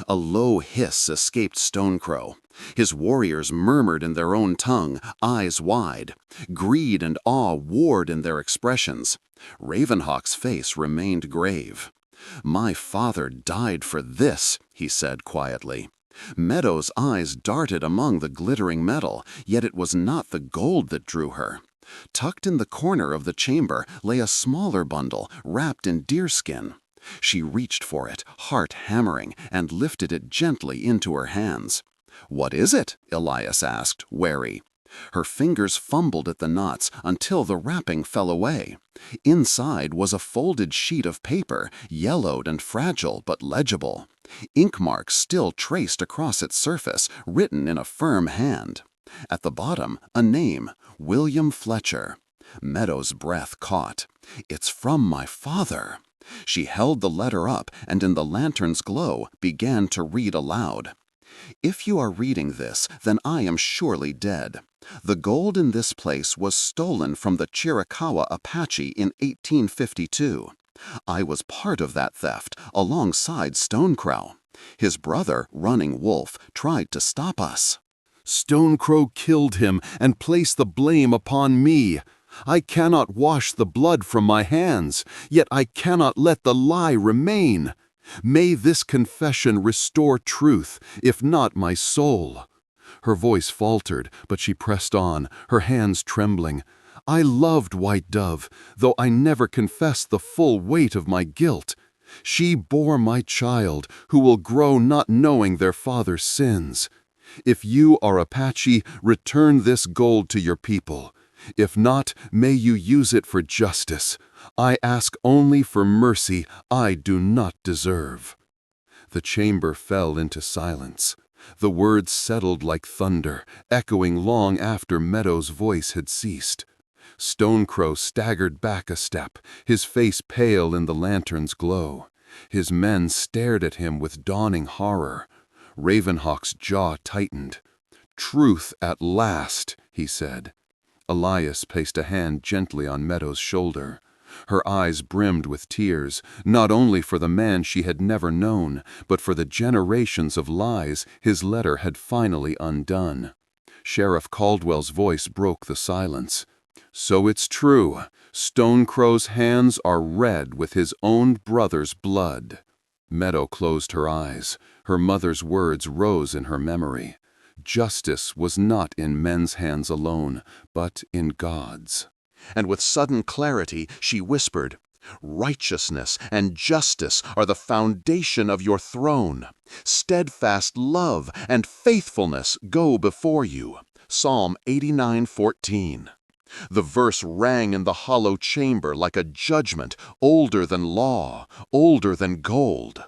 A low hiss escaped Stonecrow. His warriors murmured in their own tongue, eyes wide. Greed and awe warred in their expressions. Ravenhawk's face remained grave. "My father died for this," he said quietly. Meadow's eyes darted among the glittering metal, yet it was not the gold that drew her. Tucked in the corner of the chamber lay a smaller bundle wrapped in deerskin. She reached for it, heart hammering, and lifted it gently into her hands. "What is it?" Elias asked, wary. Her fingers fumbled at the knots until the wrapping fell away. Inside was a folded sheet of paper, yellowed and fragile but legible. Ink marks still traced across its surface, written in a firm hand. At the bottom, a name, William Fletcher. Meadow's breath caught. "It's from my father." She held the letter up and in the lantern's glow began to read aloud. "If you are reading this, then I am surely dead. The gold in this place was stolen from the Chiricahua Apache in 1852. I was part of that theft, alongside Stonecrow. His brother, Running Wolf, tried to stop us. Stonecrow killed him and placed the blame upon me. I cannot wash the blood from my hands, yet I cannot let the lie remain. May this confession restore truth, if not my soul." Her voice faltered, but she pressed on, her hands trembling. "I loved White Dove, though I never confessed the full weight of my guilt. She bore my child, who will grow not knowing their father's sins. If you are Apache, return this gold to your people. If not, may you use it for justice. I ask only for mercy I do not deserve." The chamber fell into silence. The words settled like thunder, echoing long after Meadow's voice had ceased. Stonecrow staggered back a step, his face pale in the lantern's glow. His men stared at him with dawning horror. Ravenhawk's jaw tightened. "Truth at last," he said. Elias placed a hand gently on Meadow's shoulder. Her eyes brimmed with tears, not only for the man she had never known, but for the generations of lies his letter had finally undone. Sheriff Caldwell's voice broke the silence. "So it's true. Stonecrow's hands are red with his own brother's blood." Meadow closed her eyes. Her mother's words rose in her memory. Justice was not in men's hands alone, but in God's. And with sudden clarity, she whispered, "Righteousness and justice are the foundation of your throne. Steadfast love and faithfulness go before you." Psalm 89:14. The verse rang in the hollow chamber like a judgment, older than law, older than gold.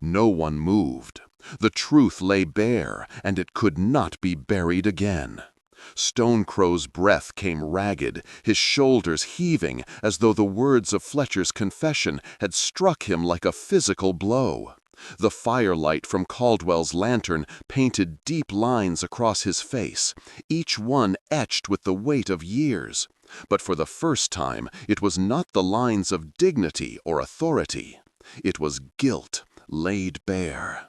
No one moved. The truth lay bare, and it could not be buried again. Stonecrow's breath came ragged, his shoulders heaving as though the words of Fletcher's confession had struck him like a physical blow. The firelight from Caldwell's lantern painted deep lines across his face, each one etched with the weight of years. But for the first time, it was not the lines of dignity or authority. It was guilt laid bare.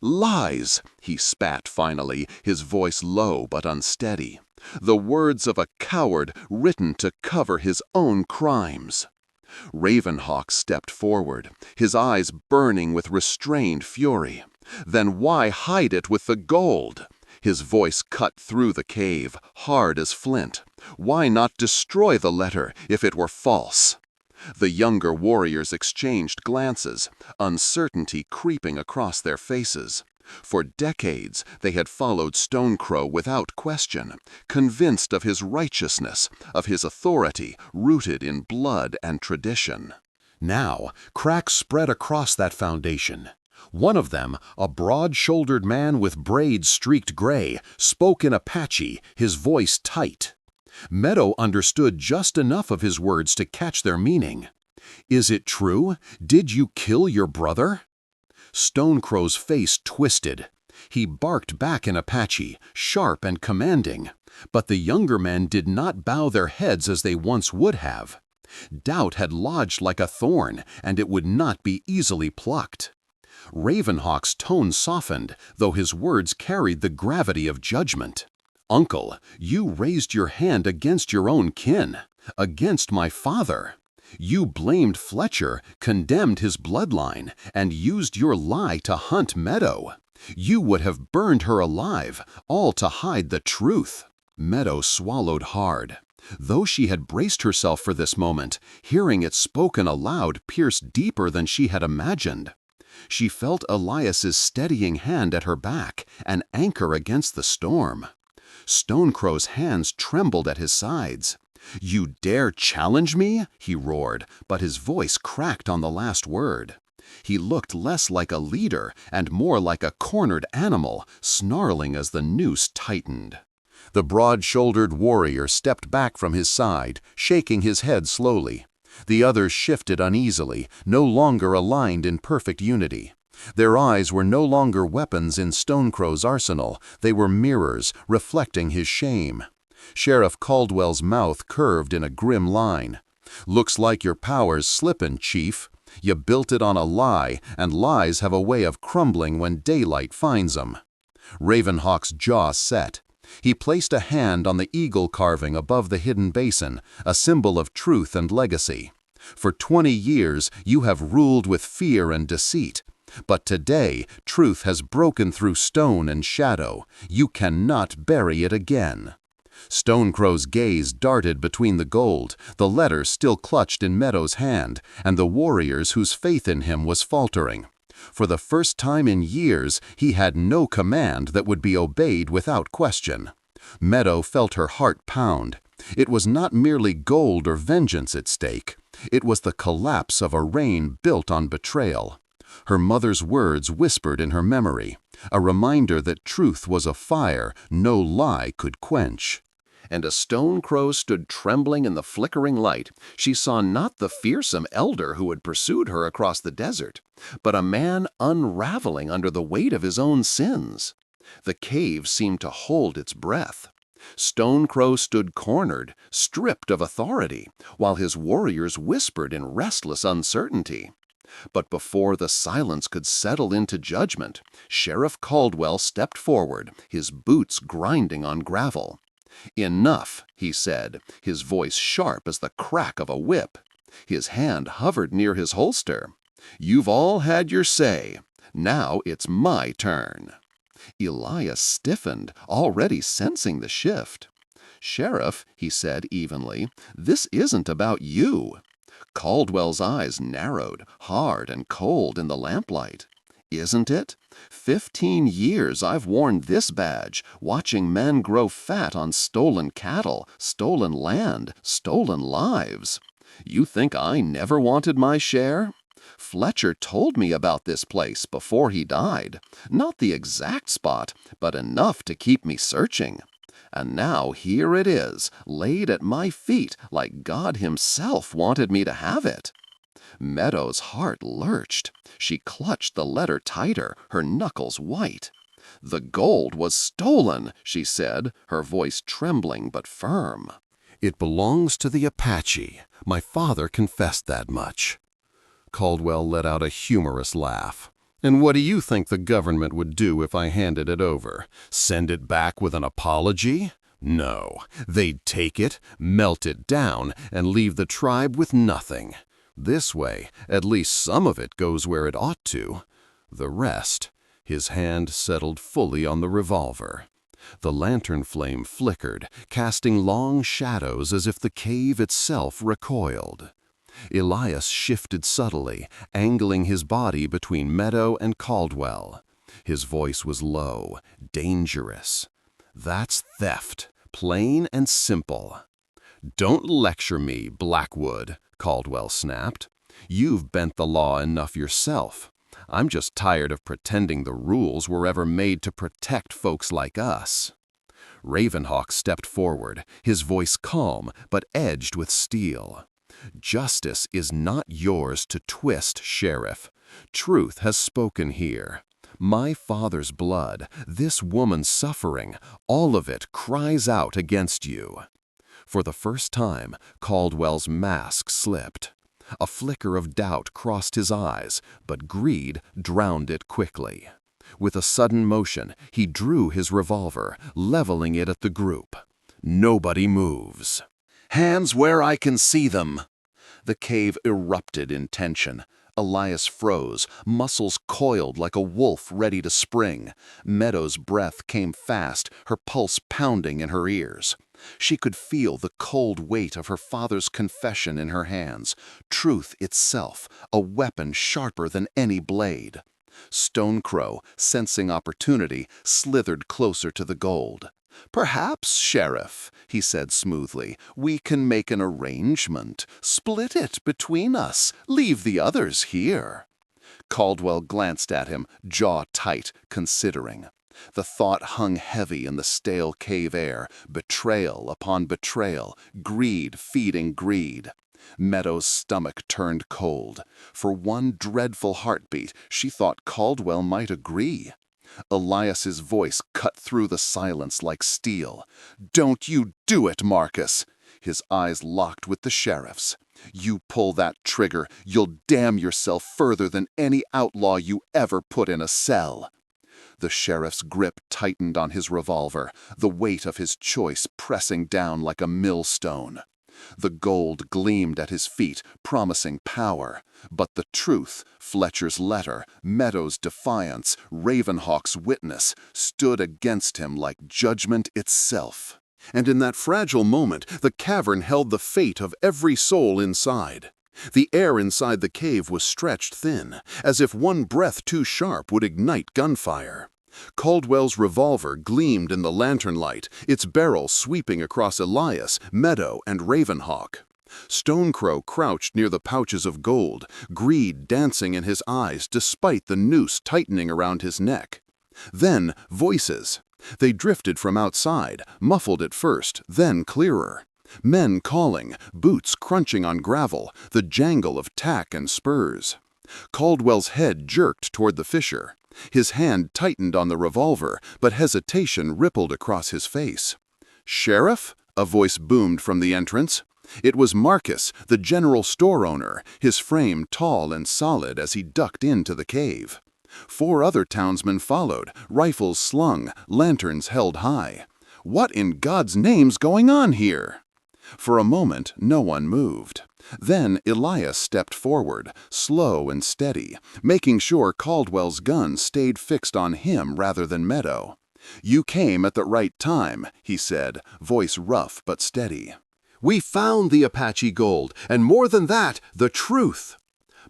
"Lies!" he spat finally, his voice low but unsteady. "The words of a coward written to cover his own crimes." Ravenhawk stepped forward, his eyes burning with restrained fury. "Then why hide it with the gold?" His voice cut through the cave, hard as flint. "Why not destroy the letter if it were false?" The younger warriors exchanged glances, uncertainty creeping across their faces. For decades they had followed Stonecrow without question, convinced of his righteousness, of his authority rooted in blood and tradition. Now, cracks spread across that foundation. One of them, a broad-shouldered man with braids streaked gray, spoke in Apache, his voice tight. Meadow understood just enough of his words to catch their meaning. "Is it true? Did you kill your brother?" Stonecrow's face twisted. He barked back in Apache, sharp and commanding. But the younger men did not bow their heads as they once would have. Doubt had lodged like a thorn, and it would not be easily plucked. Ravenhawk's tone softened, though his words carried the gravity of judgment. "Uncle, you raised your hand against your own kin, against my father. You blamed Fletcher, condemned his bloodline, and used your lie to hunt Meadow. You would have burned her alive, all to hide the truth." Meadow swallowed hard. Though she had braced herself for this moment, hearing it spoken aloud pierced deeper than she had imagined. She felt Elias's steadying hand at her back, an anchor against the storm. Stonecrow's hands trembled at his sides. "You dare challenge me?" he roared, but his voice cracked on the last word. He looked less like a leader and more like a cornered animal, snarling as the noose tightened. The broad-shouldered warrior stepped back from his side, shaking his head slowly. The others shifted uneasily, no longer aligned in perfect unity. Their eyes were no longer weapons in Stonecrow's arsenal, they were mirrors, reflecting his shame. Sheriff Caldwell's mouth curved in a grim line. "Looks like your power's slippin', Chief. You built it on a lie, and lies have a way of crumbling when daylight finds 'em." Ravenhawk's jaw set. He placed a hand on the eagle carving above the hidden basin, a symbol of truth and legacy. "For 20 years you have ruled with fear and deceit. But today, truth has broken through stone and shadow. You cannot bury it again." Stonecrow's gaze darted between the gold, the letter still clutched in Meadow's hand, and the warriors whose faith in him was faltering. For the first time in years, he had no command that would be obeyed without question. Meadow felt her heart pound. It was not merely gold or vengeance at stake. It was the collapse of a reign built on betrayal. Her mother's words whispered in her memory, a reminder that truth was a fire no lie could quench. And as Stonecrow stood trembling in the flickering light, she saw not the fearsome elder who had pursued her across the desert, but a man unraveling under the weight of his own sins. The cave seemed to hold its breath. Stonecrow stood cornered, stripped of authority, while his warriors whispered in restless uncertainty. But before the silence could settle into judgment, Sheriff Caldwell stepped forward, his boots grinding on gravel. "Enough," he said, his voice sharp as the crack of a whip. His hand hovered near his holster. "You've all had your say. Now it's my turn." Elias stiffened, already sensing the shift. "Sheriff," he said evenly, "this isn't about you." Caldwell's eyes narrowed, hard and cold in the lamplight. "Isn't it? 15 years I've worn this badge, watching men grow fat on stolen cattle, stolen land, stolen lives. You think I never wanted my share? Fletcher told me about this place before he died. Not the exact spot, but enough to keep me searching. And now here it is, laid at my feet like God himself wanted me to have it." Meadow's heart lurched. She clutched the letter tighter, her knuckles white. "The gold was stolen," she said, her voice trembling but firm. "It belongs to the Apache. My father confessed that much." Caldwell let out a humorous laugh. "And what do you think the government would do if I handed it over? Send it back with an apology? No, they'd take it, melt it down, and leave the tribe with nothing. This way, at least some of it goes where it ought to. The rest—" His hand settled fully on the revolver. The lantern flame flickered, casting long shadows as if the cave itself recoiled. Elias shifted subtly, angling his body between Meadow and Caldwell. His voice was low, dangerous. "That's theft, plain and simple." "Don't lecture me, Blackwood," Caldwell snapped. "You've bent the law enough yourself. I'm just tired of pretending the rules were ever made to protect folks like us." Ravenhawk stepped forward, his voice calm but edged with steel. "Justice is not yours to twist, Sheriff. Truth has spoken here. My father's blood, this woman's suffering, all of it cries out against you." For the first time, Caldwell's mask slipped. A flicker of doubt crossed his eyes, but greed drowned it quickly. With a sudden motion, he drew his revolver, leveling it at the group. "Nobody moves." "Hands where I can see them!" The cave erupted in tension. Elias froze, muscles coiled like a wolf ready to spring. Meadow's breath came fast, her pulse pounding in her ears. She could feel the cold weight of her father's confession in her hands, truth itself, a weapon sharper than any blade. Stonecrow, sensing opportunity, slithered closer to the gold. "Perhaps, Sheriff," he said smoothly, "we can make an arrangement. Split it between us. Leave the others here." Caldwell glanced at him, jaw tight, considering. The thought hung heavy in the stale cave air, betrayal upon betrayal, greed feeding greed. Meadow's stomach turned cold. For one dreadful heartbeat, she thought Caldwell might agree. Elias's voice cut through the silence like steel. "Don't you do it, Marcus!" His eyes locked with the sheriff's. "You pull that trigger, you'll damn yourself further than any outlaw you ever put in a cell." The sheriff's grip tightened on his revolver, the weight of his choice pressing down like a millstone. The gold gleamed at his feet, promising power. But the truth, Fletcher's letter, Meadow's defiance, Ravenhawk's witness, stood against him like judgment itself. And in that fragile moment, the cavern held the fate of every soul inside. The air inside the cave was stretched thin, as if one breath too sharp would ignite gunfire. Caldwell's revolver gleamed in the lantern light, its barrel sweeping across Elias, Meadow, and Ravenhawk. Stonecrow crouched near the pouches of gold, greed dancing in his eyes despite the noose tightening around his neck. Then voices. They drifted from outside, muffled at first, then clearer. Men calling, boots crunching on gravel, the jangle of tack and spurs. Caldwell's head jerked toward the fissure. His hand tightened on the revolver, but hesitation rippled across his face. "Sheriff?" a voice boomed from the entrance. It was Marcus, the general store owner, his frame tall and solid as he ducked into the cave. 4 other townsmen followed, rifles slung, lanterns held high. What in God's name's going on here? For a moment, no one moved. Then Elias stepped forward, slow and steady, making sure Caldwell's gun stayed fixed on him rather than Meadow. "You came at the right time," he said, voice rough but steady. "We found the Apache gold, and more than that, the truth."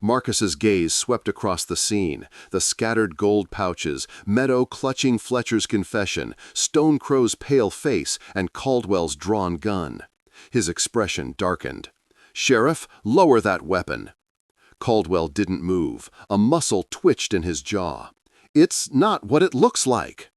Marcus's gaze swept across the scene, the scattered gold pouches, Meadow clutching Fletcher's confession, Stonecrow's pale face, and Caldwell's drawn gun. His expression darkened. "Sheriff, lower that weapon." Caldwell didn't move. A muscle twitched in his jaw. "It's not what it looks like."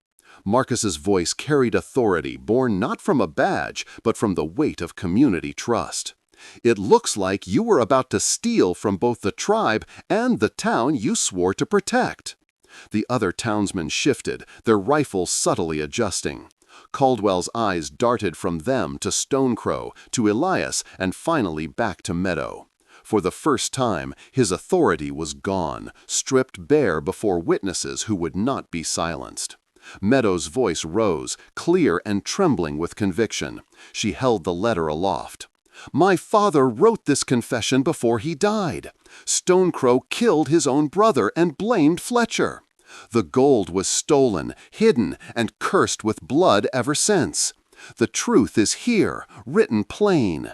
Marcus's voice carried authority born not from a badge, but from the weight of community trust. "It looks like you were about to steal from both the tribe and the town you swore to protect." The other townsmen shifted, their rifles subtly adjusting. Caldwell's eyes darted from them to Stonecrow, to Elias, and finally back to Meadow. For the first time, his authority was gone, stripped bare before witnesses who would not be silenced. Meadow's voice rose, clear and trembling with conviction. She held the letter aloft. "My father wrote this confession before he died. Stonecrow killed his own brother and blamed Fletcher. The gold was stolen, hidden, and cursed with blood ever since. The truth is here, written plain."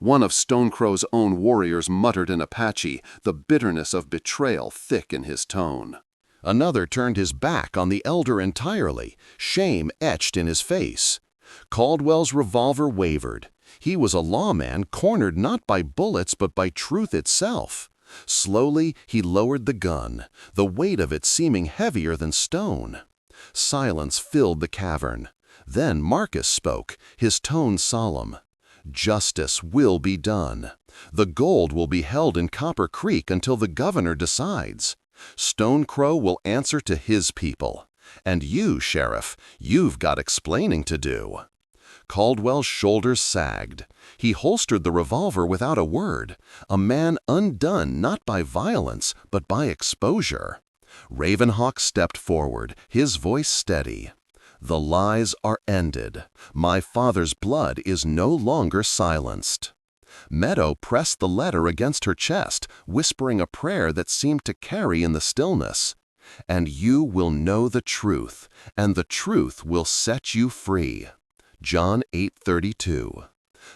One of Stonecrow's own warriors muttered in Apache, the bitterness of betrayal thick in his tone. Another turned his back on the elder entirely, shame etched in his face. Caldwell's revolver wavered. He was a lawman cornered not by bullets but by truth itself. Slowly, he lowered the gun, the weight of it seeming heavier than stone. Silence filled the cavern. Then Marcus spoke, his tone solemn. "Justice will be done. The gold will be held in Copper Creek until the governor decides. Stonecrow will answer to his people. And you, Sheriff, you've got explaining to do." Caldwell's shoulders sagged. He holstered the revolver without a word, a man undone not by violence, but by exposure. Ravenhawk stepped forward, his voice steady. "The lies are ended. My father's blood is no longer silenced." Meadow pressed the letter against her chest, whispering a prayer that seemed to carry in the stillness. "And you will know the truth, and the truth will set you free." John 8:32.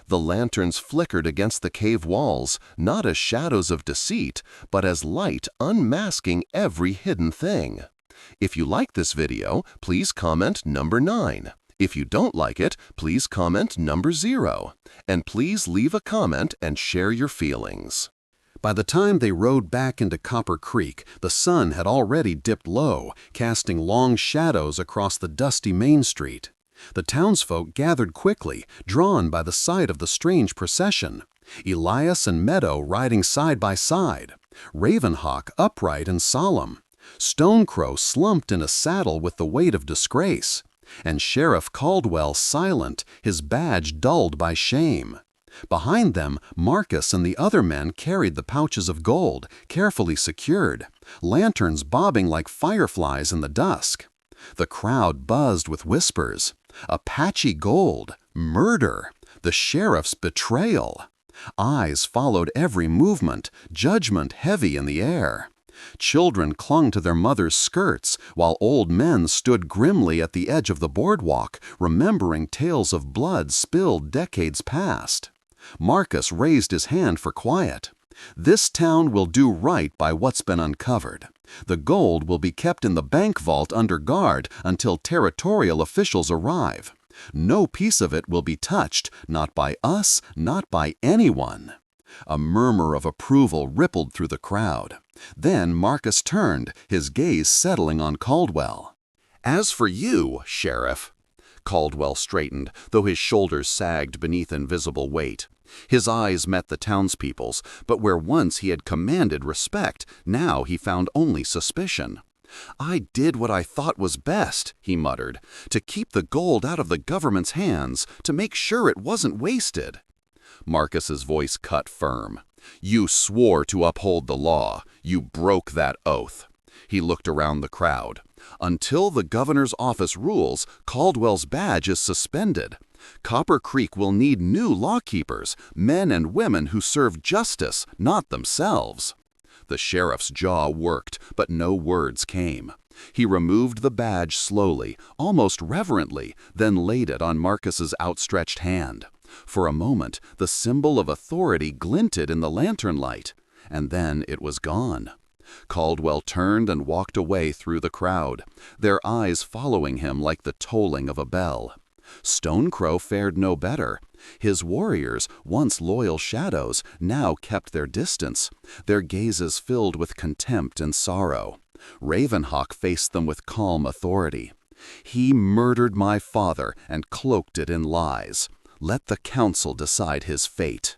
The lanterns flickered against the cave walls, not as shadows of deceit, but as light unmasking every hidden thing. If you like this video, please comment number 9. If you don't like it, please comment number 0. And please leave a comment and share your feelings. By the time they rode back into Copper Creek, the sun had already dipped low, casting long shadows across the dusty Main Street. The townsfolk gathered quickly, drawn by the sight of the strange procession. Elias and Meadow riding side by side, Ravenhawk upright and solemn, Stonecrow slumped in a saddle with the weight of disgrace, and Sheriff Caldwell silent, his badge dulled by shame. Behind them, Marcus and the other men carried the pouches of gold, carefully secured, lanterns bobbing like fireflies in the dusk. The crowd buzzed with whispers. Apache gold, murder, the sheriff's betrayal. Eyes followed every movement, judgment heavy in the air. Children clung to their mothers' skirts, while old men stood grimly at the edge of the boardwalk, remembering tales of blood spilled decades past. Marcus raised his hand for quiet. This town will do right by what's been uncovered. The gold will be kept in the bank vault under guard until territorial officials arrive. No piece of it will be touched, not by us, not by anyone. A murmur of approval rippled through the crowd. Then Marcus turned, his gaze settling on Caldwell. "As for you, Sheriff," Caldwell straightened, though his shoulders sagged beneath invisible weight. His eyes met the townspeople's, but where once he had commanded respect, now he found only suspicion. "I did what I thought was best," he muttered, "to keep the gold out of the government's hands, to make sure it wasn't wasted." Marcus's voice cut firm. "You swore to uphold the law. You broke that oath." He looked around the crowd. "Until the governor's office rules, Caldwell's badge is suspended. Copper Creek will need new lawkeepers, men and women who serve justice, not themselves." The sheriff's jaw worked, but no words came. He removed the badge slowly, almost reverently, then laid it on Marcus's outstretched hand. For a moment, the symbol of authority glinted in the lantern light, and then it was gone. Caldwell turned and walked away through the crowd, their eyes following him like the tolling of a bell. Stonecrow fared no better. His warriors, once loyal shadows, now kept their distance, their gazes filled with contempt and sorrow. Ravenhawk faced them with calm authority. "He murdered my father and cloaked it in lies. Let the council decide his fate.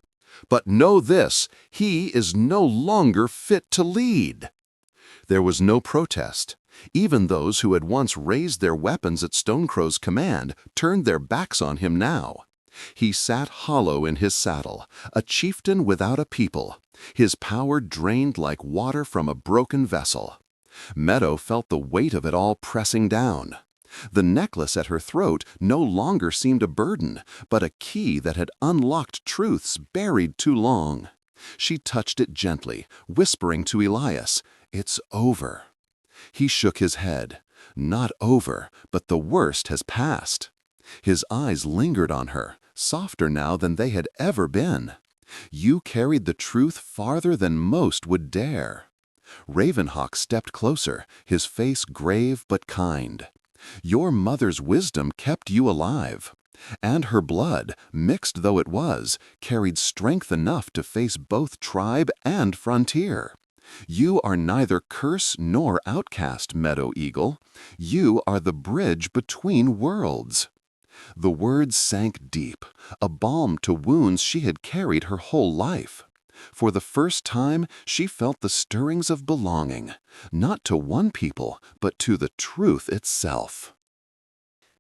But know this, he is no longer fit to lead." There was no protest. Even those who had once raised their weapons at Stonecrow's command turned their backs on him now. He sat hollow in his saddle, a chieftain without a people, his power drained like water from a broken vessel. Meadow felt the weight of it all pressing down. The necklace at her throat no longer seemed a burden, but a key that had unlocked truths buried too long. She touched it gently, whispering to Elias, "It's over." He shook his head. Not over, but the worst has passed. His eyes lingered on her, softer now than they had ever been. "You carried the truth farther than most would dare." Ravenhawk stepped closer, his face grave but kind. "Your mother's wisdom kept you alive. And her blood, mixed though it was, carried strength enough to face both tribe and frontier. You are neither curse nor outcast, Meadow Eagle. You are the bridge between worlds." The words sank deep, a balm to wounds she had carried her whole life. For the first time, she felt the stirrings of belonging, not to one people, but to the truth itself.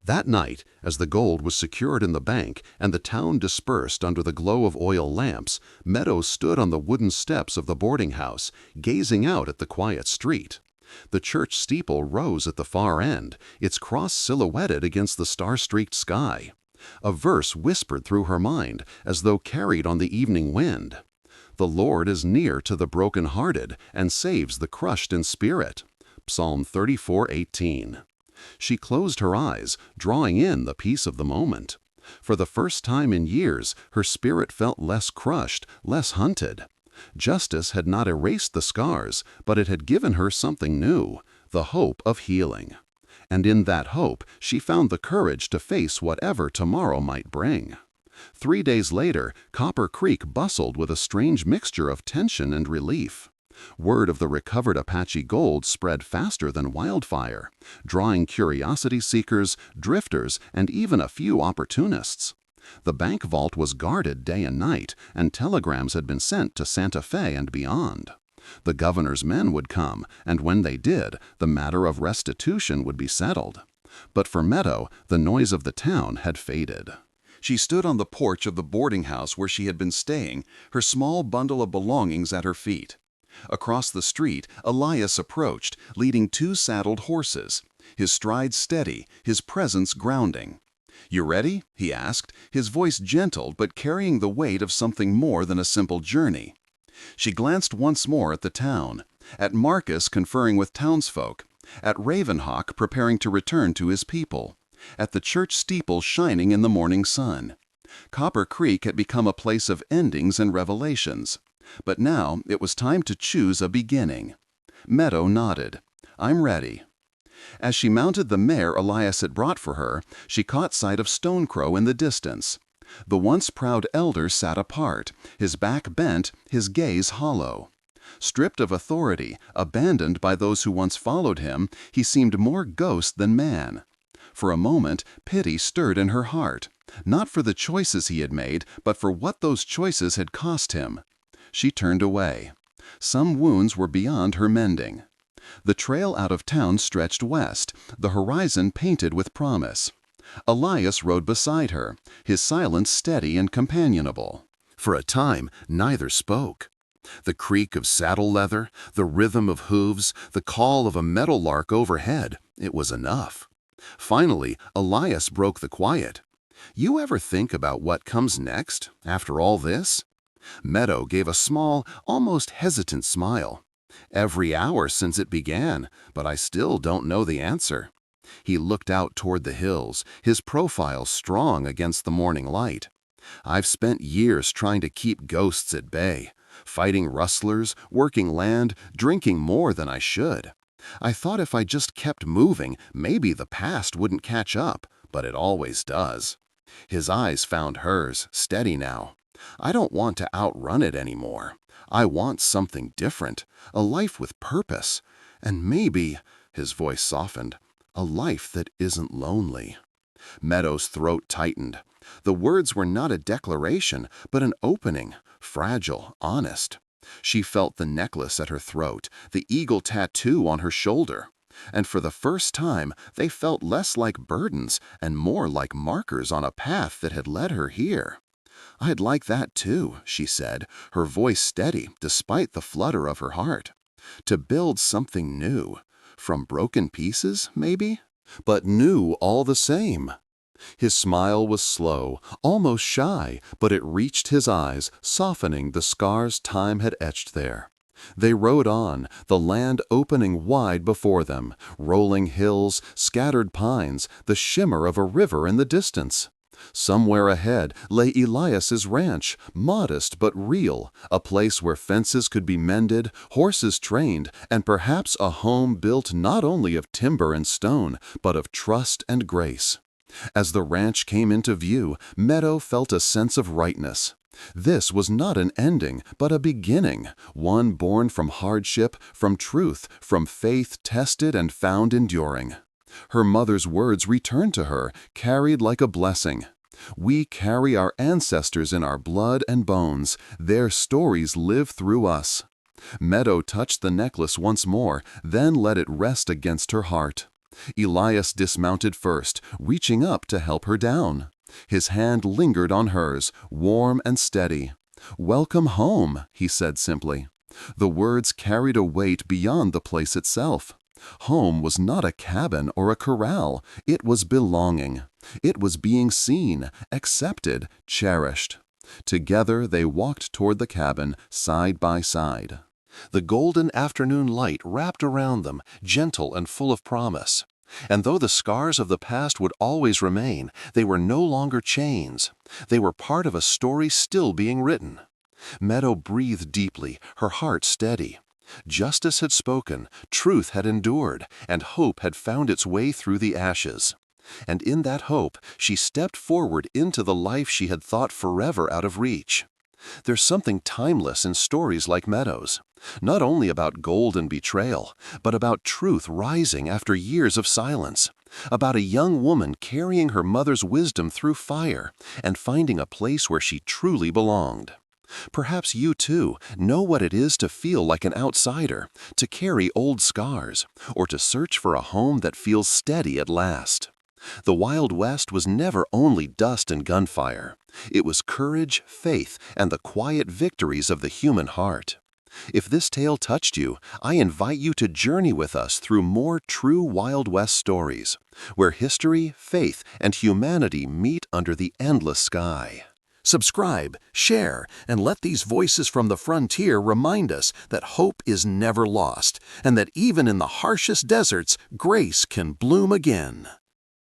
That night, as the gold was secured in the bank and the town dispersed under the glow of oil lamps, Meadow stood on the wooden steps of the boarding house, gazing out at the quiet street. The church steeple rose at the far end, its cross silhouetted against the star-streaked sky. A verse whispered through her mind, as though carried on the evening wind. "The Lord is near to the broken-hearted and saves the crushed in spirit." Psalm 34:18. She closed her eyes, drawing in the peace of the moment. For the first time in years, her spirit felt less crushed, less hunted. Justice had not erased the scars, but it had given her something new, the hope of healing. And in that hope, she found the courage to face whatever tomorrow might bring. 3 days later, Copper Creek bustled with a strange mixture of tension and relief. Word of the recovered Apache gold spread faster than wildfire, drawing curiosity seekers, drifters, and even a few opportunists. The bank vault was guarded day and night, and telegrams had been sent to Santa Fe and beyond. The governor's men would come, and when they did, the matter of restitution would be settled. But for Meadow, the noise of the town had faded. She stood on the porch of the boarding house where she had been staying, her small bundle of belongings at her feet. Across the street, Elias approached, leading 2 saddled horses, his stride steady, his presence grounding. "You ready?" he asked, his voice gentle but carrying the weight of something more than a simple journey. She glanced once more at the town, at Marcus conferring with townsfolk, at Ravenhawk preparing to return to his people, at the church steeple shining in the morning sun. Copper Creek had become a place of endings and revelations. But now it was time to choose a beginning. Meadow nodded. "I'm ready." As she mounted the mare Elias had brought for her, she caught sight of Stonecrow in the distance. The once proud elder sat apart, his back bent, his gaze hollow. Stripped of authority, abandoned by those who once followed him, he seemed more ghost than man. For a moment, pity stirred in her heart, not for the choices he had made, but for what those choices had cost him. She turned away. Some wounds were beyond her mending. The trail out of town stretched west, the horizon painted with promise. Elias rode beside her, his silence steady and companionable. For a time, neither spoke. The creak of saddle leather, the rhythm of hooves, the call of a meadowlark overhead, it was enough. Finally, Elias broke the quiet. "You ever think about what comes next, after all this?" Meadow gave a small, almost hesitant smile. "Every hour since it began, but I still don't know the answer." He looked out toward the hills, his profile strong against the morning light. "I've spent years trying to keep ghosts at bay, fighting rustlers, working land, drinking more than I should. I thought if I just kept moving, maybe the past wouldn't catch up, but it always does." His eyes found hers, steady now. "I don't want to outrun it anymore. I want something different, a life with purpose, and maybe," his voice softened, "a life that isn't lonely." Meadow's throat tightened. The words were not a declaration, but an opening, fragile, honest. She felt the necklace at her throat, the eagle tattoo on her shoulder. And for the first time, they felt less like burdens and more like markers on a path that had led her here. "I'd like that too," she said, her voice steady despite the flutter of her heart. "To build something new. From broken pieces, maybe? But new all the same." His smile was slow, almost shy, but it reached his eyes, softening the scars time had etched there. They rode on, the land opening wide before them, rolling hills, scattered pines, the shimmer of a river in the distance. Somewhere ahead lay Elias's ranch, modest but real, a place where fences could be mended, horses trained, and perhaps a home built not only of timber and stone, but of trust and grace. As the ranch came into view, Meadow felt a sense of rightness. This was not an ending, but a beginning, one born from hardship, from truth, from faith tested and found enduring. Her mother's words returned to her, carried like a blessing. "We carry our ancestors in our blood and bones. Their stories live through us." Meadow touched the necklace once more, then let it rest against her heart. Elias dismounted first, reaching up to help her down. His hand lingered on hers, warm and steady. "Welcome home," he said simply. The words carried a weight beyond the place itself. Home was not a cabin or a corral. It was belonging. It was being seen, accepted, cherished. Together they walked toward the cabin, side by side. The golden afternoon light wrapped around them, gentle and full of promise. And though the scars of the past would always remain, they were no longer chains. They were part of a story still being written. Meadow breathed deeply, her heart steady. Justice had spoken, truth had endured, and hope had found its way through the ashes. And in that hope, she stepped forward into the life she had thought forever out of reach. There's something timeless in stories like Meadow's, not only about gold and betrayal, but about truth rising after years of silence, about a young woman carrying her mother's wisdom through fire and finding a place where she truly belonged. Perhaps you, too, know what it is to feel like an outsider, to carry old scars, or to search for a home that feels steady at last. The Wild West was never only dust and gunfire. It was courage, faith, and the quiet victories of the human heart. If this tale touched you, I invite you to journey with us through more true Wild West stories, where history, faith, and humanity meet under the endless sky. Subscribe, share, and let these voices from the frontier remind us that hope is never lost, and that even in the harshest deserts, grace can bloom again.